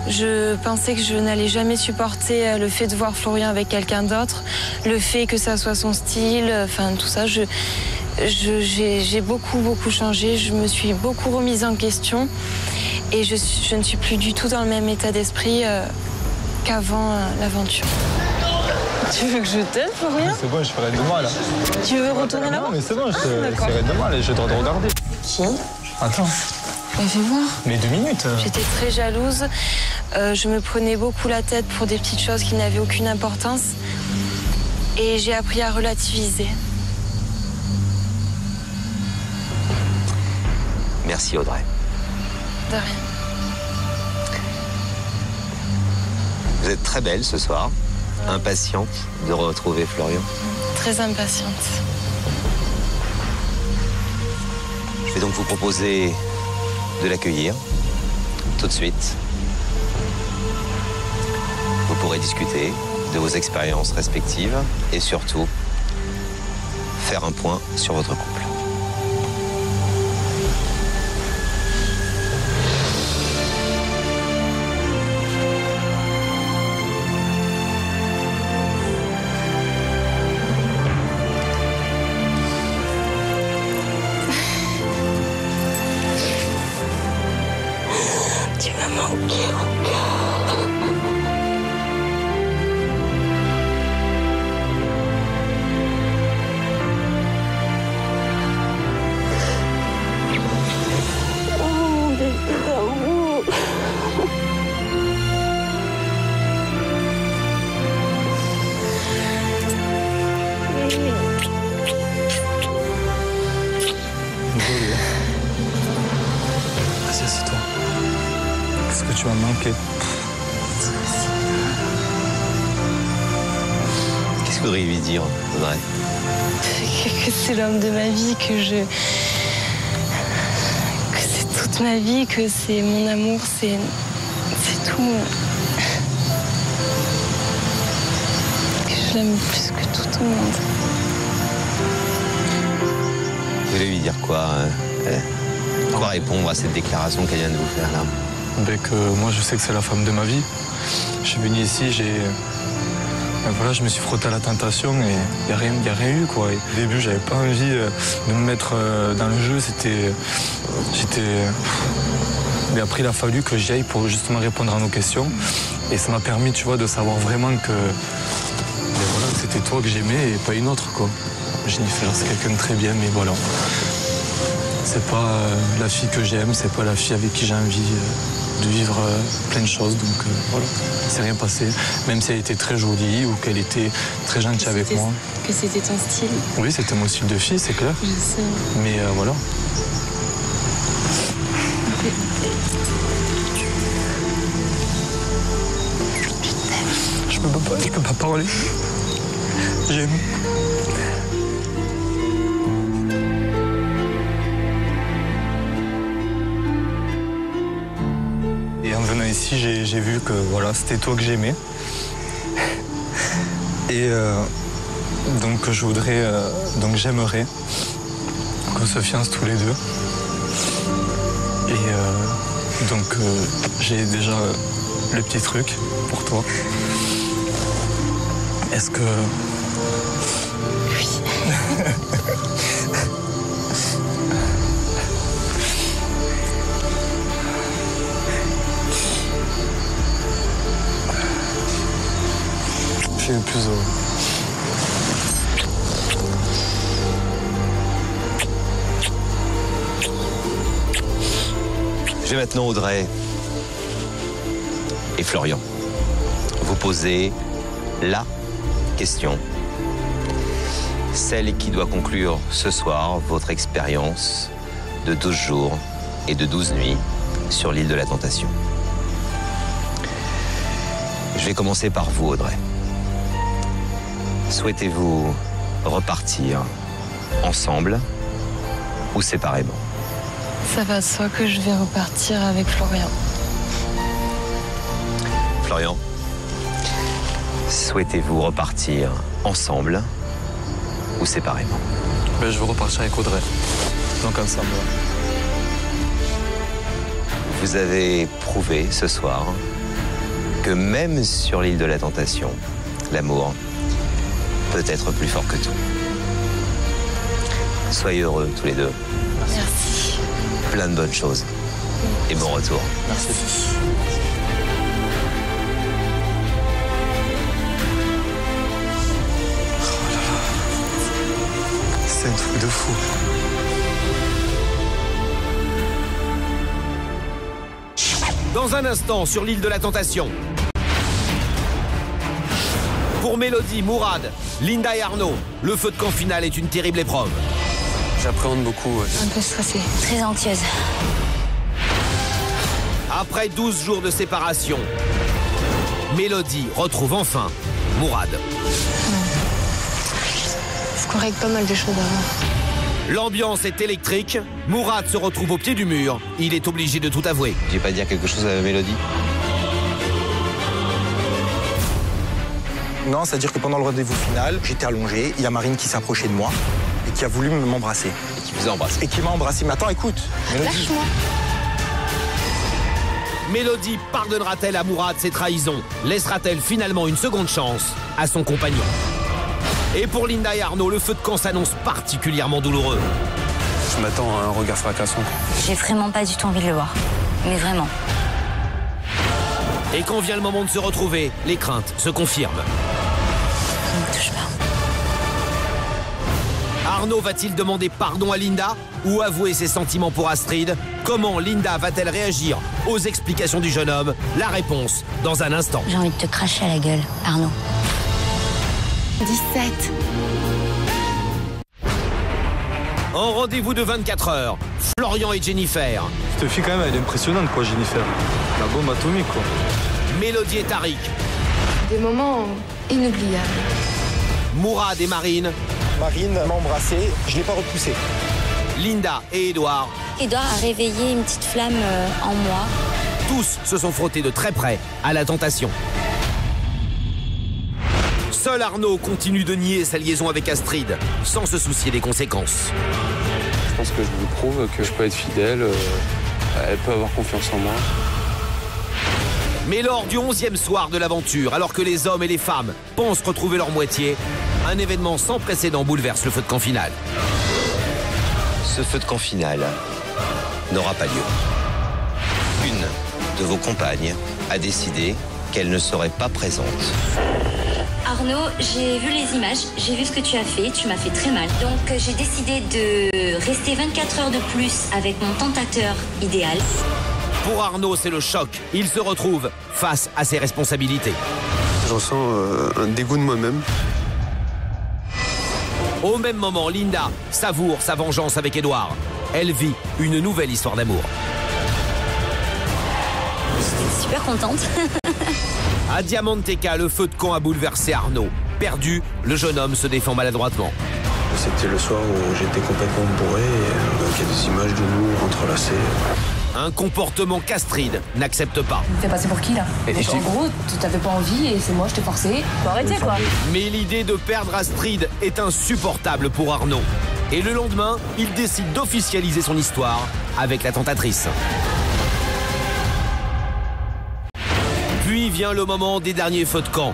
Je pensais que je n'allais jamais supporter le fait de voir Florian avec quelqu'un d'autre, le fait que ça soit son style, enfin tout ça. J'ai beaucoup changé, je me suis beaucoup remise en question et je ne suis plus du tout dans le même état d'esprit qu'avant l'aventure. Tu veux que je t'aide, Florian? C'est bon, je ferai de moi là. Tu veux retourner là-bas? Non, mais c'est bon, je ferai de moi là, j'ai le droit de regarder. Qui? Attends. Mais fais voir. Mais 2 minutes. J'étais très jalouse. Je me prenais beaucoup la tête pour des petites choses qui n'avaient aucune importance. Et j'ai appris à relativiser. Merci Audrey. De rien. Vous êtes très belle ce soir, impatiente de retrouver Florian. Très impatiente. Je vais donc vous proposer de l'accueillir tout de suite. Vous pourrez discuter de vos expériences respectives et surtout faire un point sur votre couple. Tu m'as manqué encore. Est-ce que tu m'as manqué? Qu'est-ce que vous voudriez lui dire, Audrey? Que c'est l'homme de ma vie, que c'est toute ma vie, que c'est mon amour, c'est tout. Que je l'aime plus que tout au monde. Vous voulez lui dire quoi? Quoi répondre à cette déclaration qu'elle vient de vous faire là? Que moi je sais que c'est la femme de ma vie. Je suis venu ici, voilà, je me suis frotté à la tentation et il n'y a rien eu quoi. Et au début j'avais pas envie de me mettre dans le jeu, mais après il a fallu que j'y aille pour justement répondre à nos questions. Et ça m'a permis, tu vois, de savoir vraiment que c'était toi que j'aimais et pas une autre quoi. Jennifer, c'est quelqu'un de très bien, mais voilà. C'est pas la fille que j'aime, c'est pas la fille avec qui j'ai envie de vivre plein de choses. Donc voilà, c'est rien passé. Même si elle était très jolie ou qu'elle était très gentille avec moi. Que c'était ton style? Oui, c'était mon style de fille, c'est clair. Je sais. Mais voilà. Je peux pas parler. J'aime. Et en venant ici, j'ai vu que voilà, c'était toi que j'aimais. Et donc j'aimerais qu'on se fiance tous les deux. Et donc j'ai déjà le petit truc pour toi. Est-ce que... Oui. Je suis le plus heureux. Je vais maintenant, Audrey et Florian, vous poser la question. Celle qui doit conclure ce soir votre expérience de 12 jours et de 12 nuits sur l'île de la Tentation. Je vais commencer par vous, Audrey. Souhaitez-vous repartir ensemble ou séparément? Ça va de soi que je vais repartir avec Florian. Florian, souhaitez-vous repartir ensemble ou séparément? Je veux repartir avec Audrey, donc ensemble. Vous avez prouvé ce soir que même sur l'île de la Tentation, l'amour peut être plus fort que tout. Soyez heureux tous les deux. Merci. Plein de bonnes choses. Et bon retour. Merci. C'est un truc de fou. Dans un instant, sur l'île de la Tentation. Pour Mélodie, Mourad, Linda et Arnaud, le feu de camp final est une terrible épreuve. J'appréhende beaucoup. Un peu stressée. Très anxieuse. Après 12 jours de séparation, Mélodie retrouve enfin Mourad. Faut qu'on règle pas mal de choses avant. L'ambiance est électrique. Mourad se retrouve au pied du mur. Il est obligé de tout avouer. J'ai pas dire quelque chose à Mélodie? Non, c'est-à-dire que pendant le rendez-vous final, j'étais allongé, il y a Marine qui s'est approchée de moi et qui a voulu m'embrasser. Et qui vous a embrassé. Et qui m'a embrassé. Mais attends, écoute. Lâche-moi. Mélodie pardonnera-t-elle à Mourad ses trahisons? Laissera-t-elle finalement une seconde chance à son compagnon? Et pour Linda et Arnaud, le feu de camp s'annonce particulièrement douloureux. Je m'attends à un regard fracassant. J'ai vraiment pas du tout envie de le voir. Mais vraiment. Et quand vient le moment de se retrouver, les craintes se confirment. Ne me touche pas. Arnaud va-t-il demander pardon à Linda ou avouer ses sentiments pour Astrid? Comment Linda va-t-elle réagir aux explications du jeune homme? La réponse dans un instant. J'ai envie de te cracher à la gueule, Arnaud. 17. En rendez-vous de 24 heures, Florian et Jennifer. Cette fille quand même, elle est impressionnante quoi, Jennifer. La bombe atomique, quoi. Mélodie et Tariq. Des moments inoubliables. Mourad et Marine. Marine m'a embrassé, je ne l'ai pas repoussé. Linda et Édouard. Édouard a réveillé une petite flamme en moi. Tous se sont frottés de très près à la tentation. Seul Arnaud continue de nier sa liaison avec Astrid, sans se soucier des conséquences. Je pense que je lui prouve que je peux être fidèle, elle peut avoir confiance en moi. Mais lors du 11e soir de l'aventure, alors que les hommes et les femmes pensent retrouver leur moitié, un événement sans précédent bouleverse le feu de camp final. Ce feu de camp final n'aura pas lieu. Une de vos compagnes a décidé qu'elle ne serait pas présente. Arnaud, j'ai vu les images, j'ai vu ce que tu as fait, tu m'as fait très mal. Donc j'ai décidé de rester 24 heures de plus avec mon tentateur idéal. Pour Arnaud, c'est le choc. Il se retrouve face à ses responsabilités. Je ressens un dégoût de moi-même. Au même moment, Linda savoure sa vengeance avec Édouard. Elle vit une nouvelle histoire d'amour. J'étais super contente. À Diamanteca, le feu de camp a bouleversé Arnaud. Perdu, le jeune homme se défend maladroitement. C'était le soir où j'étais complètement bourré et il y a des images de nous entrelacés. Un comportement qu'Astrid n'accepte pas. Tu me fais passer pour qui là? En gros, tu t'avais pas envie et c'est moi, je t'ai forcé. Faut arrêter quoi. Mais l'idée de perdre Astrid est insupportable pour Arnaud. Et le lendemain, il décide d'officialiser son histoire avec la tentatrice. Puis vient le moment des derniers feux de camp.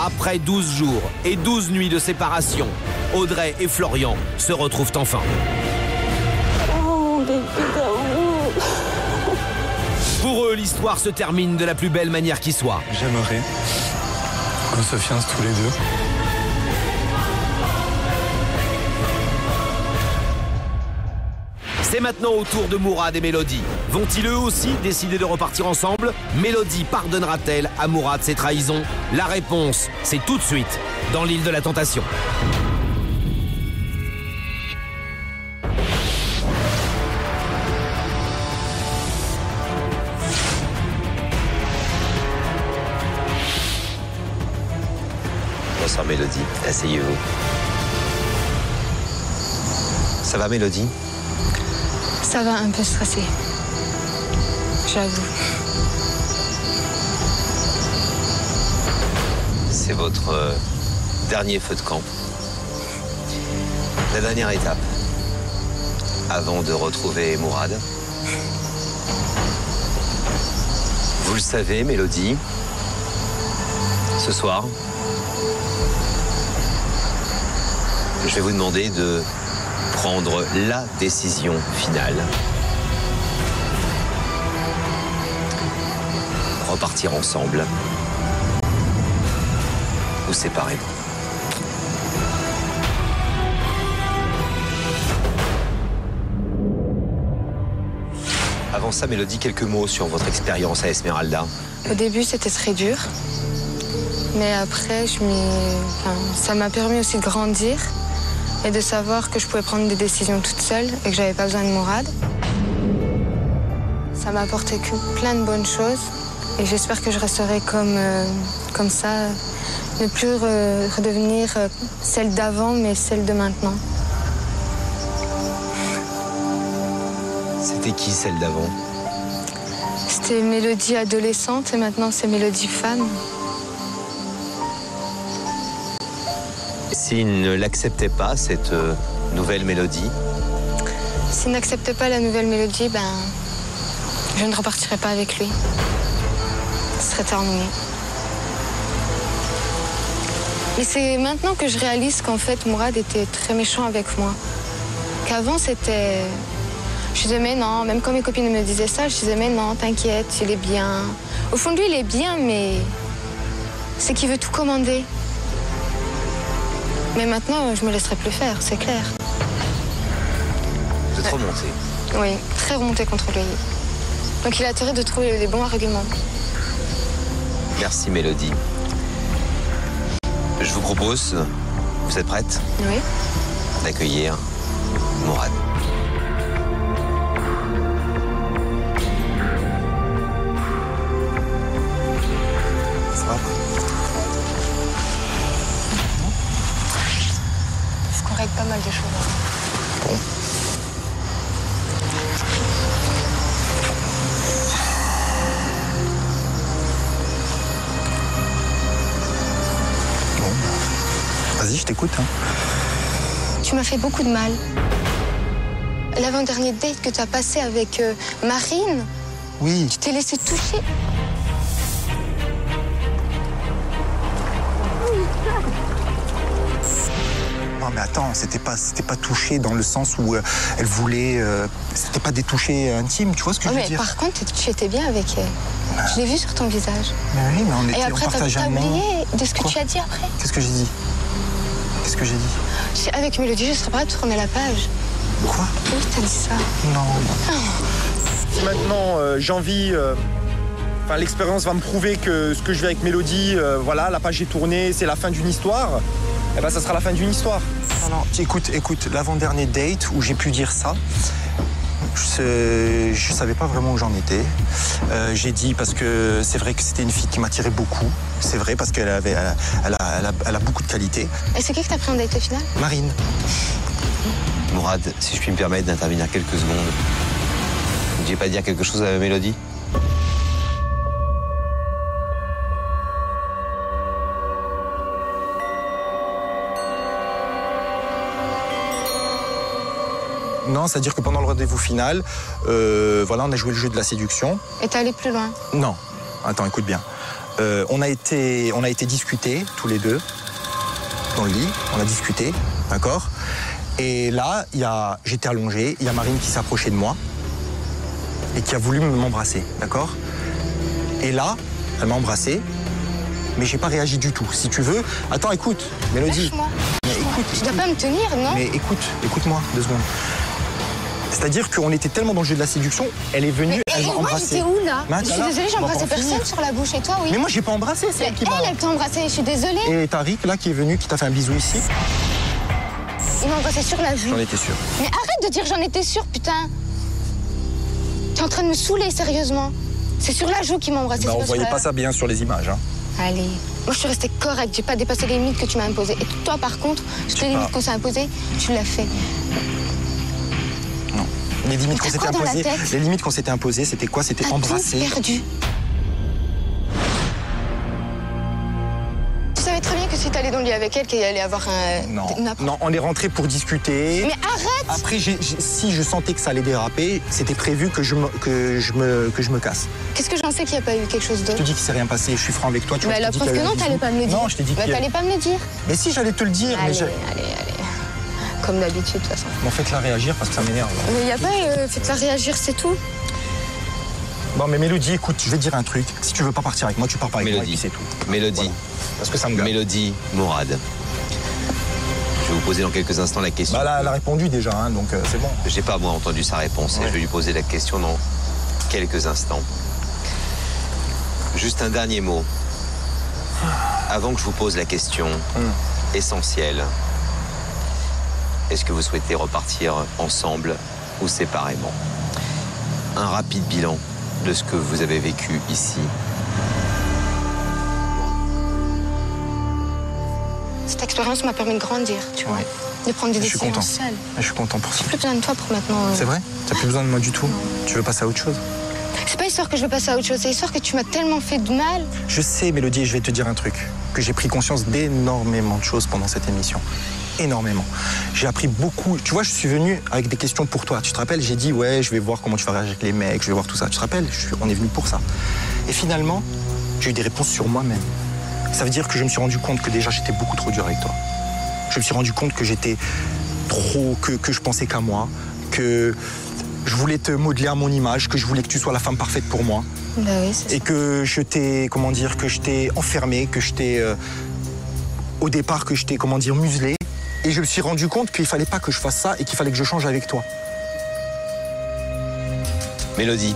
Après 12 jours et 12 nuits de séparation, Audrey et Florian se retrouvent enfin. Oh, bébé d'amour. Pour eux, l'histoire se termine de la plus belle manière qui soit. J'aimerais qu'on se fiance tous les deux. C'est maintenant au tour de Mourad et Mélodie. Vont-ils eux aussi décider de repartir ensemble? Mélodie pardonnera-t-elle à Mourad ses trahisons? La réponse, c'est tout de suite dans l'île de la Tentation. Bonsoir Mélodie, asseyez-vous. Ça va Mélodie? Ça va, un peu stressé. J'avoue. C'est votre dernier feu de camp. La dernière étape. Avant de retrouver Mourad. Vous le savez, Mélodie, ce soir, je vais vous demander de prendre la décision finale. Repartir ensemble ou séparément. Avant ça, Mélodie, quelques mots sur votre expérience à Esmeralda. Au début, c'était très dur. Mais après, ça m'a permis aussi de grandir et de savoir que je pouvais prendre des décisions toute seule et que j'avais pas besoin de Mourad. Ça m'a apporté plein de bonnes choses et j'espère que je resterai comme ça, ne plus redevenir celle d'avant, mais celle de maintenant. C'était qui celle d'avant? C'était Mélodie adolescente et maintenant c'est Mélodie femme. S'il ne l'acceptait pas, cette nouvelle Mélodie? S'il n'acceptait pas la nouvelle Mélodie, je ne repartirais pas avec lui. Ce serait terminé. Mais c'est maintenant que je réalise qu'en fait, Mourad était très méchant avec moi. Qu'avant, c'était... Je disais, mais non, même quand mes copines me disaient ça, je disais, mais non, t'inquiète, il est bien. Au fond de lui, il est bien, mais c'est qu'il veut tout commander. Mais maintenant, je me laisserai plus faire, c'est clair. Vous êtes remonté? Oui, très remonté contre lui. Donc il a intérêt de trouver les bons arguments. Merci Mélodie. Je vous propose, vous êtes prête? Oui. D'accueillir Mourad. mal des choses. Bon. Vas-y, je t'écoute. Hein. Tu m'as fait beaucoup de mal. L'avant-dernier date que tu as passé avec Marine, oui. Tu t'es laissé toucher. Non mais attends, c'était pas touché dans le sens où elle voulait... c'était pas des touchés intimes, tu vois ce que je veux dire? Par contre, tu étais bien avec elle. Je l'ai vu sur ton visage. Mais oui, mais Et après, t'as oublié de ce que tu as dit après. Qu'est-ce que j'ai dit? Qu'est-ce que j'ai dit? Avec Mélodie, je serais prête à tourner la page. Quoi? Oui, t'as dit ça. Non. Si maintenant j'ai envie... Enfin, l'expérience va me prouver que ce que je vis avec Mélodie, voilà, la page est tournée, c'est la fin d'une histoire. Eh ben, ça sera la fin d'une histoire. Non, écoute, l'avant-dernier date où j'ai pu dire ça, je savais pas vraiment où j'en étais. J'ai dit parce que c'est vrai que c'était une fille qui m'attirait beaucoup. C'est vrai parce qu'elle a beaucoup de qualités. Et c'est qui que t'as pris en date au final? Marine. Mourad, si je puis me permettre d'intervenir quelques secondes. Vous ne vouliez pas dire quelque chose à Mélodie? Non, c'est-à-dire que pendant le rendez-vous final, voilà, on a joué le jeu de la séduction. Et t'es allé plus loin? Non. Attends, écoute bien. On a été discuter tous les deux dans le lit. On a discuté, d'accord? Et là, j'étais allongé, il y a Marine qui s'approchait de moi et qui a voulu m'embrasser, d'accord? Et là, elle m'a embrassé, mais j'ai pas réagi du tout. Si tu veux, attends, écoute, Mélodie. Lâche-moi. Mais écoute. Tu dois pas me tenir, non? Mais écoute-moi 2 secondes. C'est-à-dire qu'on était tellement dans le jeu de la séduction, elle est venue, elle m'a embrassé. Et moi, j'étais où là? Je suis désolée, j'ai embrassé personne sur la bouche, et toi, oui? Mais moi, j'ai pas embrassé, c'est elle qui m'a... Elle t'a embrassé, je suis désolée. Et Tariq, là, qui est venu, qui t'a fait un bisou ici. Il m'a embrassé sur la joue. J'en étais sûr. Mais arrête de dire j'en étais sûre, putain. T'es en train de me saouler, sérieusement. C'est sur la joue qu'il m'a embrassé. On voyait pas ça bien sur les images, hein. Allez. Moi, je suis restée correcte. J'ai pas dépassé les limites que tu m'as imposées. Et toi, par contre, toutes les limites qu'on s'est imposées, tu l'as fait. Non. Les limites qu'on s'était imposées, c'était quoi? C'était embrasser. Tout perdu. Tu savais très bien que si t'allais dans le lit avec elle, qu'il allait avoir un... Non, on est rentré pour discuter. Mais arrête! Après, si je sentais que ça allait déraper, c'était prévu que je me casse. Qu'est-ce que j'en sais qu'il n'y a pas eu quelque chose d'autre? Je te dis qu'il s'est rien passé, je suis franc avec toi. Tu la preuve que non, t'allais pas me le dire. Non, je t'ai dit que... t'allais pas me le dire. Mais si, j'allais te le dire. Allez. Comme d'habitude, de toute façon. Bon, faites-la réagir parce que ça m'énerve. Mais il n'y a pas, faites-la réagir, c'est tout. Bon, mais Mélodie, écoute, je vais te dire un truc. Si tu veux pas partir avec moi, tu pars pas avec moi et puis c'est tout. Mélodie. Voilà. Parce que ça me gâte. Mélodie, Mourad. Je vais vous poser dans quelques instants la question. Bah là, elle a répondu déjà, hein, donc c'est bon. J'ai pas, moi, entendu sa réponse. Ouais. Et je vais lui poser la question dans quelques instants. Juste un dernier mot. Avant que je vous pose la question essentielle. Est-ce que vous souhaitez repartir ensemble ou séparément? Un rapide bilan de ce que vous avez vécu ici. Cette expérience m'a permis de grandir, tu vois. De prendre des décisions seules. Je suis content pour ça. J'ai plus besoin de toi pour maintenant... C'est vrai? T'as plus besoin de moi du tout? Tu veux passer à autre chose? C'est pas histoire que je veux passer à autre chose, c'est histoire que tu m'as tellement fait de mal. Je sais, Mélodie, et je vais te dire un truc. Que j'ai pris conscience d'énormément de choses pendant cette émission. Énormément. J'ai appris beaucoup. Tu vois, je suis venu avec des questions pour toi. Tu te rappelles, j'ai dit, ouais, je vais voir comment tu vas réagir avec les mecs, je vais voir tout ça. Tu te rappelles, on est venu pour ça. Et finalement, j'ai eu des réponses sur moi-même. Ça veut dire que je me suis rendu compte que déjà, j'étais beaucoup trop dur avec toi. Je me suis rendu compte que j'étais trop... que je pensais qu'à moi, que je voulais te modeler à mon image, que je voulais que tu sois la femme parfaite pour moi. Bah oui, c'est ça. Et que je t'ai, que je t'ai enfermé, que je t'ai... au départ, que je t'ai, muselé. Et je me suis rendu compte qu'il fallait pas que je fasse ça et qu'il fallait que je change avec toi. Mélodie.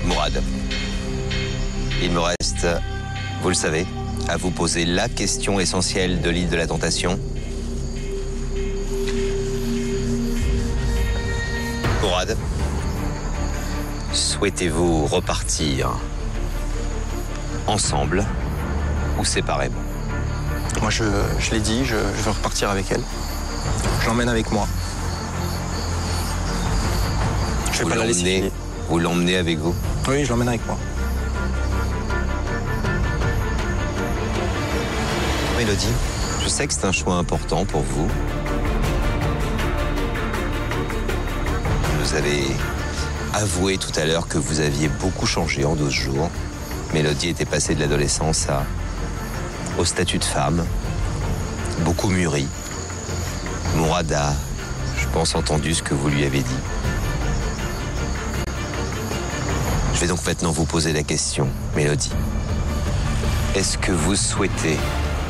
Mourad. Il me reste, vous le savez, à vous poser la question essentielle de l'île de la Tentation. Mourad, souhaitez-vous repartir ensemble ou séparément? Moi, je l'ai dit, je veux repartir avec elle. Je l'emmène avec moi. Je vais pas la laisser filer. Vous l'emmenez avec vous? Oui, je l'emmène avec moi. Mélodie, je sais que c'est un choix important pour vous. Vous avez avoué tout à l'heure que vous aviez beaucoup changé en 12 jours. Mélodie était passée de l'adolescence au statut de femme, beaucoup mûrie. Mourad a, je pense, entendu ce que vous lui avez dit. Je vais donc maintenant vous poser la question, Mélodie. Est-ce que vous souhaitez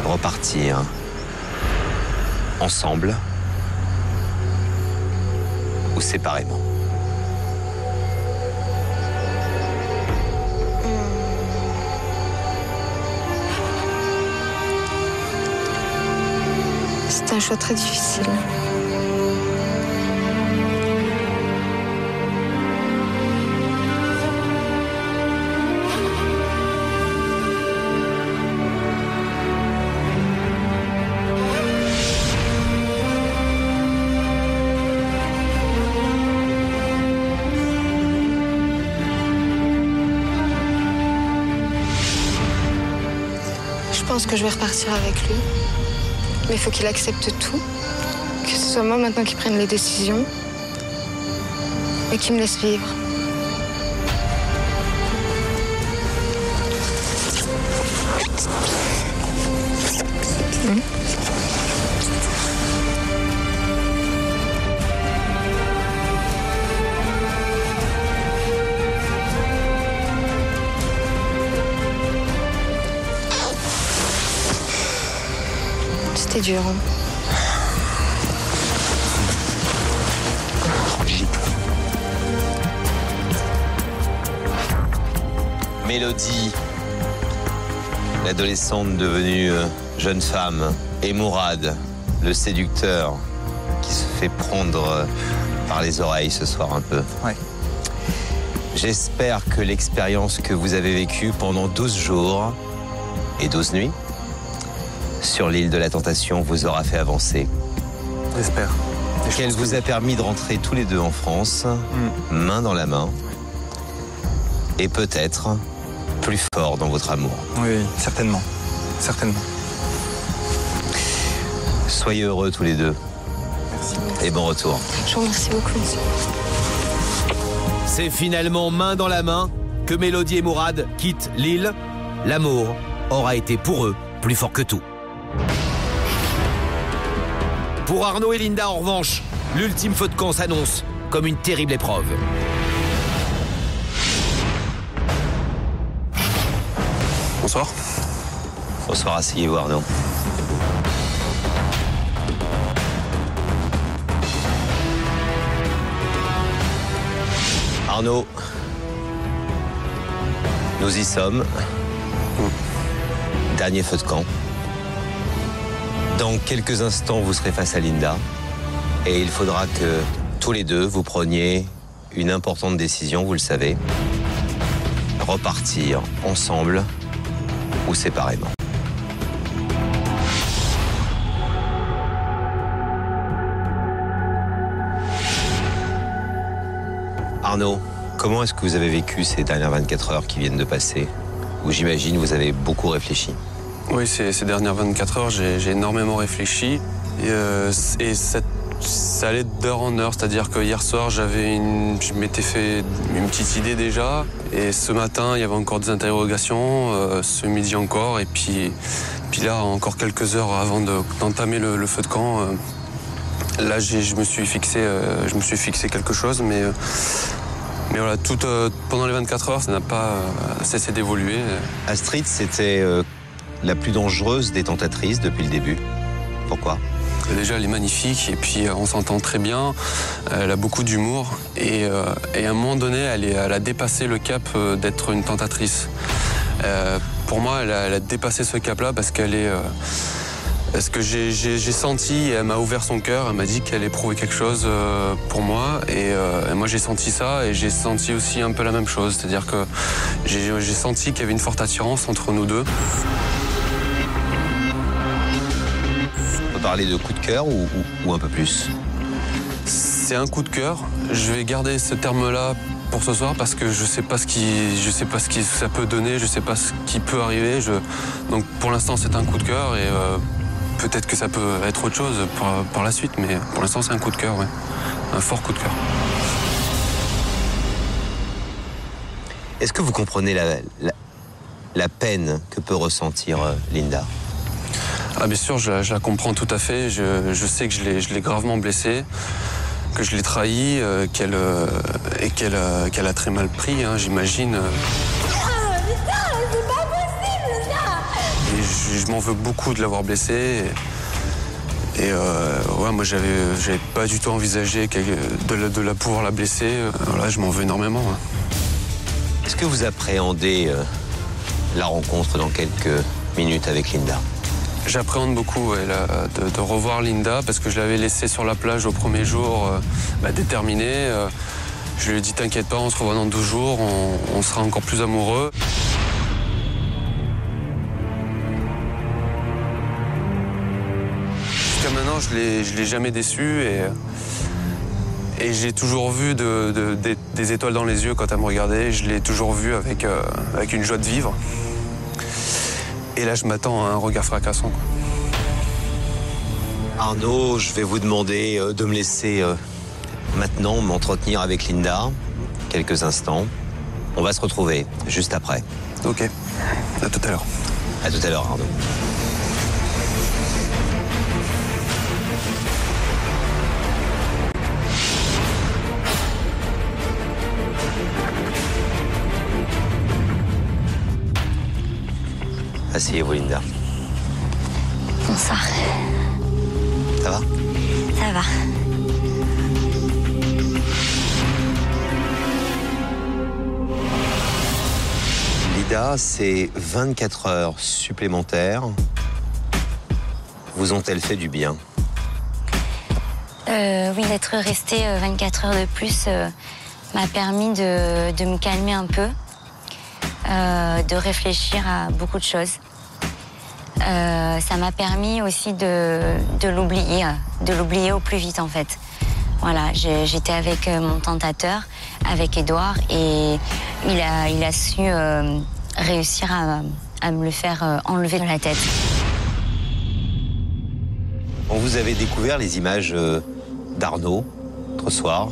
repartir ensemble ou séparément? C'est un choix très difficile. Je pense que je vais repartir avec lui. Mais il faut qu'il accepte tout. Que ce soit moi maintenant qui prenne les décisions. Et qu'il me laisse vivre. C'était dur. Hein. Mélodie, l'adolescente devenue jeune femme, et Mourad, le séducteur, qui se fait prendre par les oreilles ce soir un peu. Ouais. J'espère que l'expérience que vous avez vécue pendant 12 jours et 12 nuits sur l'île de la Tentation vous aura fait avancer. J'espère. Qu'elle vous a permis de rentrer tous les deux en France, main dans la main, et peut-être plus fort dans votre amour. Oui, certainement. Certainement. Soyez heureux tous les deux. Merci. Et bon retour. Je vous remercie beaucoup. C'est finalement main dans la main que Mélodie et Mourad quittent l'île. L'amour aura été pour eux plus fort que tout. Pour Arnaud et Linda, en revanche, l'ultime feu de camp s'annonce comme une terrible épreuve. Bonsoir. Bonsoir, asseyez-vous Arnaud. Arnaud, nous y sommes. Dernier feu de camp. Dans quelques instants, vous serez face à Linda. Et il faudra que tous les deux, vous preniez une importante décision, vous le savez. Repartir ensemble ou séparément. Arnaud, comment est-ce que vous avez vécu ces dernières 24 heures qui viennent de passer, où j'imagine vous avez beaucoup réfléchi? Oui, ces dernières 24 heures, j'ai énormément réfléchi. Et ça allait d'heure en heure. C'est-à-dire que hier soir, je m'étais fait une petite idée déjà. Et ce matin, il y avait encore des interrogations. Ce midi encore. Et puis là, encore quelques heures avant d'entamer le feu de camp, là, je me suis fixé quelque chose. Mais voilà, pendant les 24 heures, ça n'a pas cessé d'évoluer. Astrid, c'était la plus dangereuse des tentatrices depuis le début. Pourquoi? Déjà, elle est magnifique et puis on s'entend très bien. Elle a beaucoup d'humour et à un moment donné, elle a dépassé le cap d'être une tentatrice. Pour moi, elle a dépassé ce cap-là parce qu'elle est... Parce que j'ai senti, elle m'a ouvert son cœur, elle m'a dit qu'elle éprouvait quelque chose pour moi. Et moi, j'ai senti ça et j'ai senti aussi un peu la même chose. C'est-à-dire que j'ai senti qu'il y avait une forte attirance entre nous deux. parler de coup de cœur ou un peu plus? C'est un coup de cœur. Je vais garder ce terme-là pour ce soir parce que je sais pas ce qui ça peut donner, je sais pas ce qui peut arriver. Donc pour l'instant c'est un coup de cœur et peut-être que ça peut être autre chose par la suite, mais pour l'instant c'est un coup de cœur, ouais. Un fort coup de cœur. Est-ce que vous comprenez la peine que peut ressentir Linda? Ah bien sûr, je la comprends tout à fait. Je sais que je l'ai gravement blessée, que je l'ai trahie, qu'elle a très mal pris, hein, j'imagine. Putain, c'est pas possible, ça! Et je m'en veux beaucoup de l'avoir blessée. Et ouais, moi, j'avais pas du tout envisagé de la pouvoir la blesser. Là, je m'en veux énormément. Hein. Est-ce que vous appréhendez la rencontre dans quelques minutes avec Linda? J'appréhende beaucoup de revoir Linda parce que je l'avais laissée sur la plage au premier jour, déterminée. Je lui ai dit t'inquiète pas, on se revoit dans 12 jours, on sera encore plus amoureux. Jusqu'à maintenant, je l'ai jamais déçue et j'ai toujours vu des étoiles dans les yeux quand elle me regardait. Je l'ai toujours vue avec une joie de vivre. Et là, je m'attends à un regard fracassant, quoi. Arnaud, je vais vous demander de me laisser maintenant m'entretenir avec Linda quelques instants. On va se retrouver juste après. Ok, à tout à l'heure. À tout à l'heure, Arnaud. Asseyez-vous, Linda. Bonsoir. Ça va? Ça va. Linda, ces 24 heures supplémentaires vous ont-elles fait du bien? Oui, d'être restée 24 heures de plus m'a permis de me calmer un peu, de réfléchir à beaucoup de choses. Ça m'a permis aussi de l'oublier au plus vite en fait. Voilà, j'étais avec mon tentateur, avec Édouard, et il a su réussir à me le faire enlever de la tête. Quand vous avez découvert les images d'Arnaud, l'autre soir,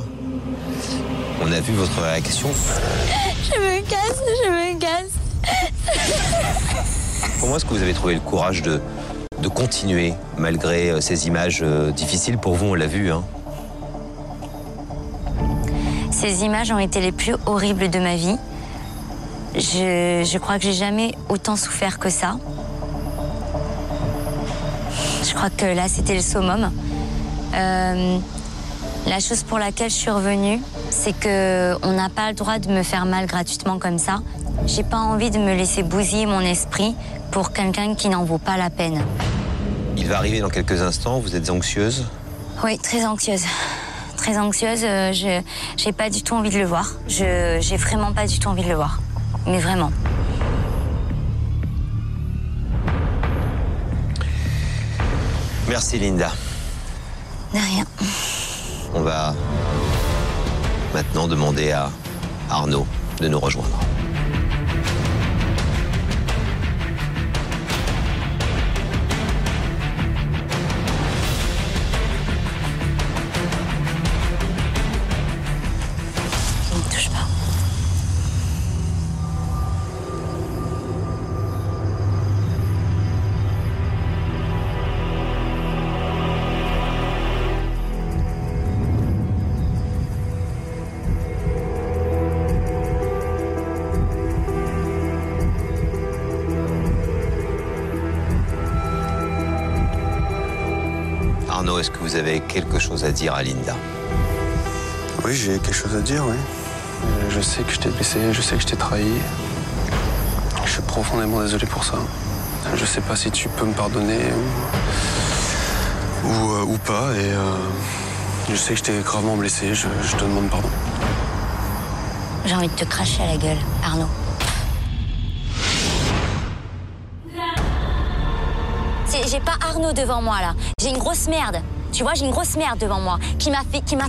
on a vu votre réaction. Je me casse. Comment est-ce que vous avez trouvé le courage de continuer malgré ces images difficiles pour vous, on l'a vu, hein? Ces images ont été les plus horribles de ma vie. Je crois que j'ai jamais autant souffert que ça. Je crois que là, c'était le summum. La chose pour laquelle je suis revenue, c'est qu'on n'a pas le droit de me faire mal gratuitement comme ça. J'ai pas envie de me laisser bousiller mon esprit pour quelqu'un qui n'en vaut pas la peine. Il va arriver dans quelques instants, vous êtes anxieuse? Oui, très anxieuse. Très anxieuse, j'ai pas du tout envie de le voir. J'ai vraiment pas du tout envie de le voir. Mais vraiment. Merci Linda. De rien. On va maintenant demander à Arnaud de nous rejoindre. Ne me touche pas. Arnaud, est-ce que vous avez quelque chose à dire à Linda? Oui, j'ai quelque chose à dire, oui. Je sais que je t'ai blessé, je sais que je t'ai trahi. Je suis profondément désolé pour ça. Je sais pas si tu peux me pardonner ou pas. Et je sais que je t'ai gravement blessé, je te demande pardon. J'ai envie de te cracher à la gueule, Arnaud. j'ai pas Arnaud devant moi là. J'ai une grosse merde. Tu vois, j'ai une grosse merde devant moi qui m'a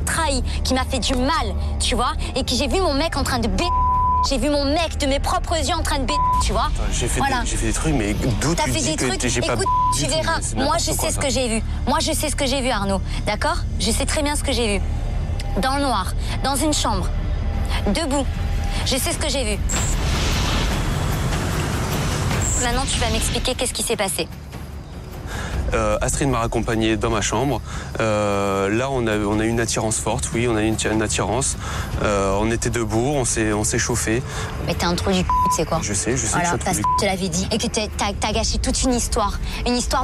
trahi, qui m'a fait du mal, tu vois, et que j'ai vu mon mec en train de j'ai vu mon mec de mes propres yeux en train de tu vois. J'ai fait, des trucs, mais d'où tu dis que j'ai pas... Écoute, tu verras, moi je sais ce que j'ai vu. Moi je sais ce que j'ai vu, Arnaud, d'accord? Je sais très bien ce que j'ai vu. Dans le noir, dans une chambre, debout. Je sais ce que j'ai vu. Maintenant, tu vas m'expliquer qu'est-ce qui s'est passé. Astrid m'a raccompagné dans ma chambre. Là, on a eu une attirance forte, oui, on a eu une attirance. On était debout, on s'est chauffé. Mais t'es un trou du c***, tu sais quoi? Je sais voilà, que je parce que je te l'avais dit et que t'as gâché toute une histoire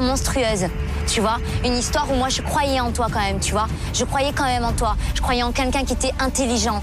monstrueuse, tu vois? Une histoire où moi, je croyais en toi quand même, tu vois? Je croyais quand même en toi. Je croyais en quelqu'un qui était intelligent,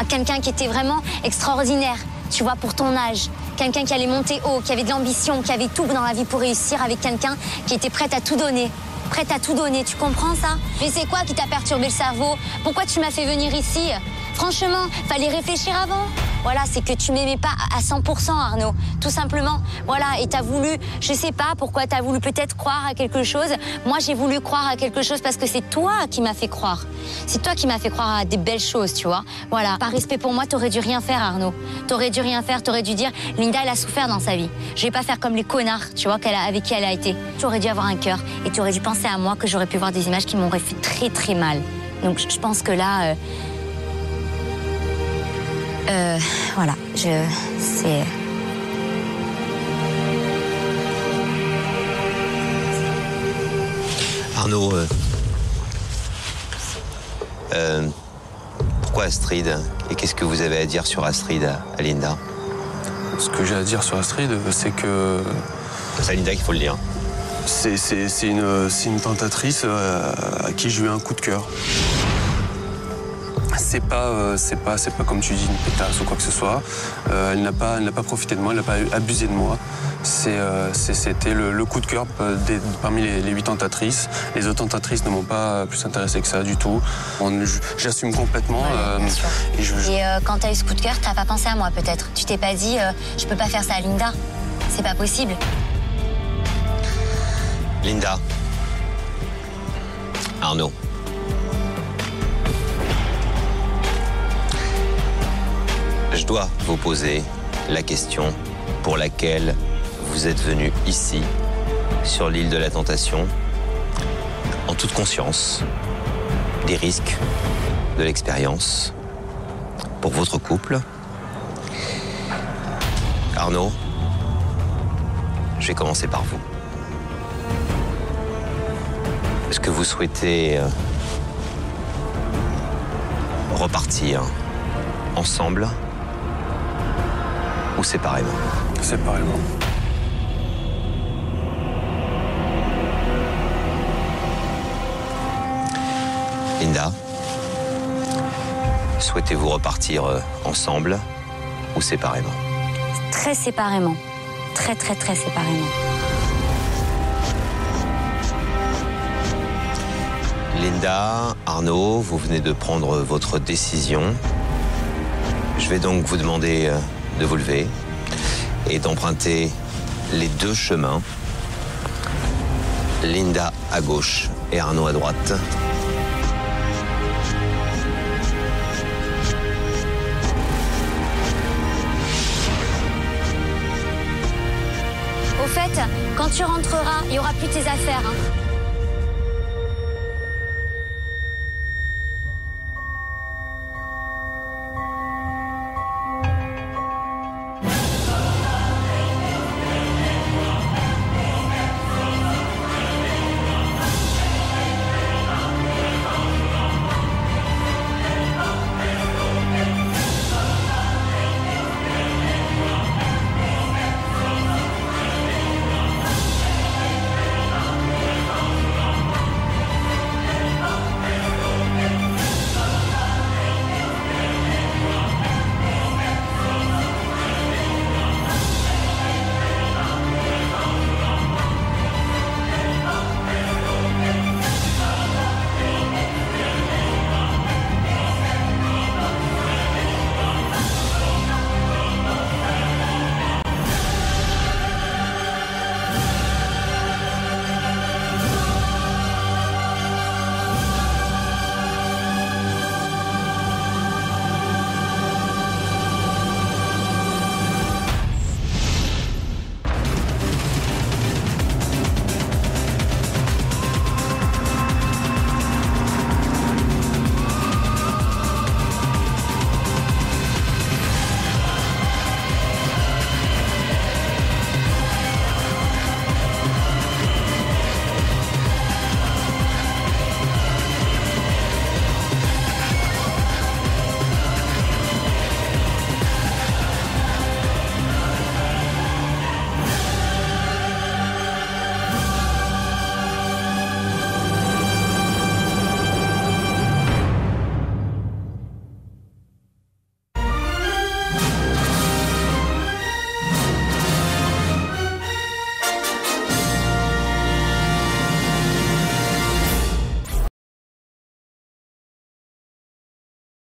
quelqu'un qui était vraiment extraordinaire, tu vois, pour ton âge. Quelqu'un qui allait monter haut, qui avait de l'ambition, qui avait tout dans la vie pour réussir, avec quelqu'un qui était prête à tout donner. Prête à tout donner, tu comprends ça? Mais c'est quoi qui t'a perturbé le cerveau? Pourquoi tu m'as fait venir ici? Franchement, fallait réfléchir avant. Voilà, c'est que tu m'aimais pas à 100%, Arnaud. Tout simplement. Voilà, et t'as voulu, je sais pas pourquoi t'as voulu peut-être croire à quelque chose. Moi, j'ai voulu croire à quelque chose parce que c'est toi qui m'as fait croire. C'est toi qui m'as fait croire à des belles choses, tu vois. Voilà. Par respect pour moi, t'aurais dû rien faire, Arnaud. T'aurais dû rien faire, t'aurais dû dire, Linda, elle a souffert dans sa vie. Je vais pas faire comme les connards, tu vois, avec qui elle a été. Tu aurais dû avoir un cœur et tu aurais dû penser à moi que j'aurais pu voir des images qui m'auraient fait très très mal. Donc, je pense que là... voilà, c'est... Arnaud, pourquoi Astrid? Et qu'est-ce que vous avez à dire sur Astrid, à Linda? Ce que j'ai à dire sur Astrid, c'est que... C'est à Linda qu'il faut le dire. C'est une tentatrice à qui j'ai eu un coup de cœur. C'est pas comme tu dis une pétasse ou quoi que ce soit. Elle n'a pas profité de moi, elle n'a pas abusé de moi. C'était le coup de cœur parmi les 8 tentatrices. Les autres tentatrices ne m'ont pas plus intéressé que ça du tout. J'assume complètement. Ouais, et quand tu as eu ce coup de cœur, t'as pas pensé à moi peut-être? Tu t'es pas dit, je peux pas faire ça à Linda? C'est pas possible. Linda. Arnaud. Je dois vous poser la question pour laquelle vous êtes venu ici, sur l'île de la Tentation, en toute conscience des risques, de l'expérience, pour votre couple. Arnaud, je vais commencer par vous. Est-ce que vous souhaitez repartir ensemble ou séparément? Séparément. Linda, souhaitez-vous repartir ensemble ou séparément? Très séparément. Très, très, très séparément. Linda, Arnaud, vous venez de prendre votre décision. Je vais donc vous demander de vous lever et d'emprunter les 2 chemins. Linda à gauche et Arnaud à droite. Au fait, quand tu rentreras, il n'y aura plus tes affaires. Hein.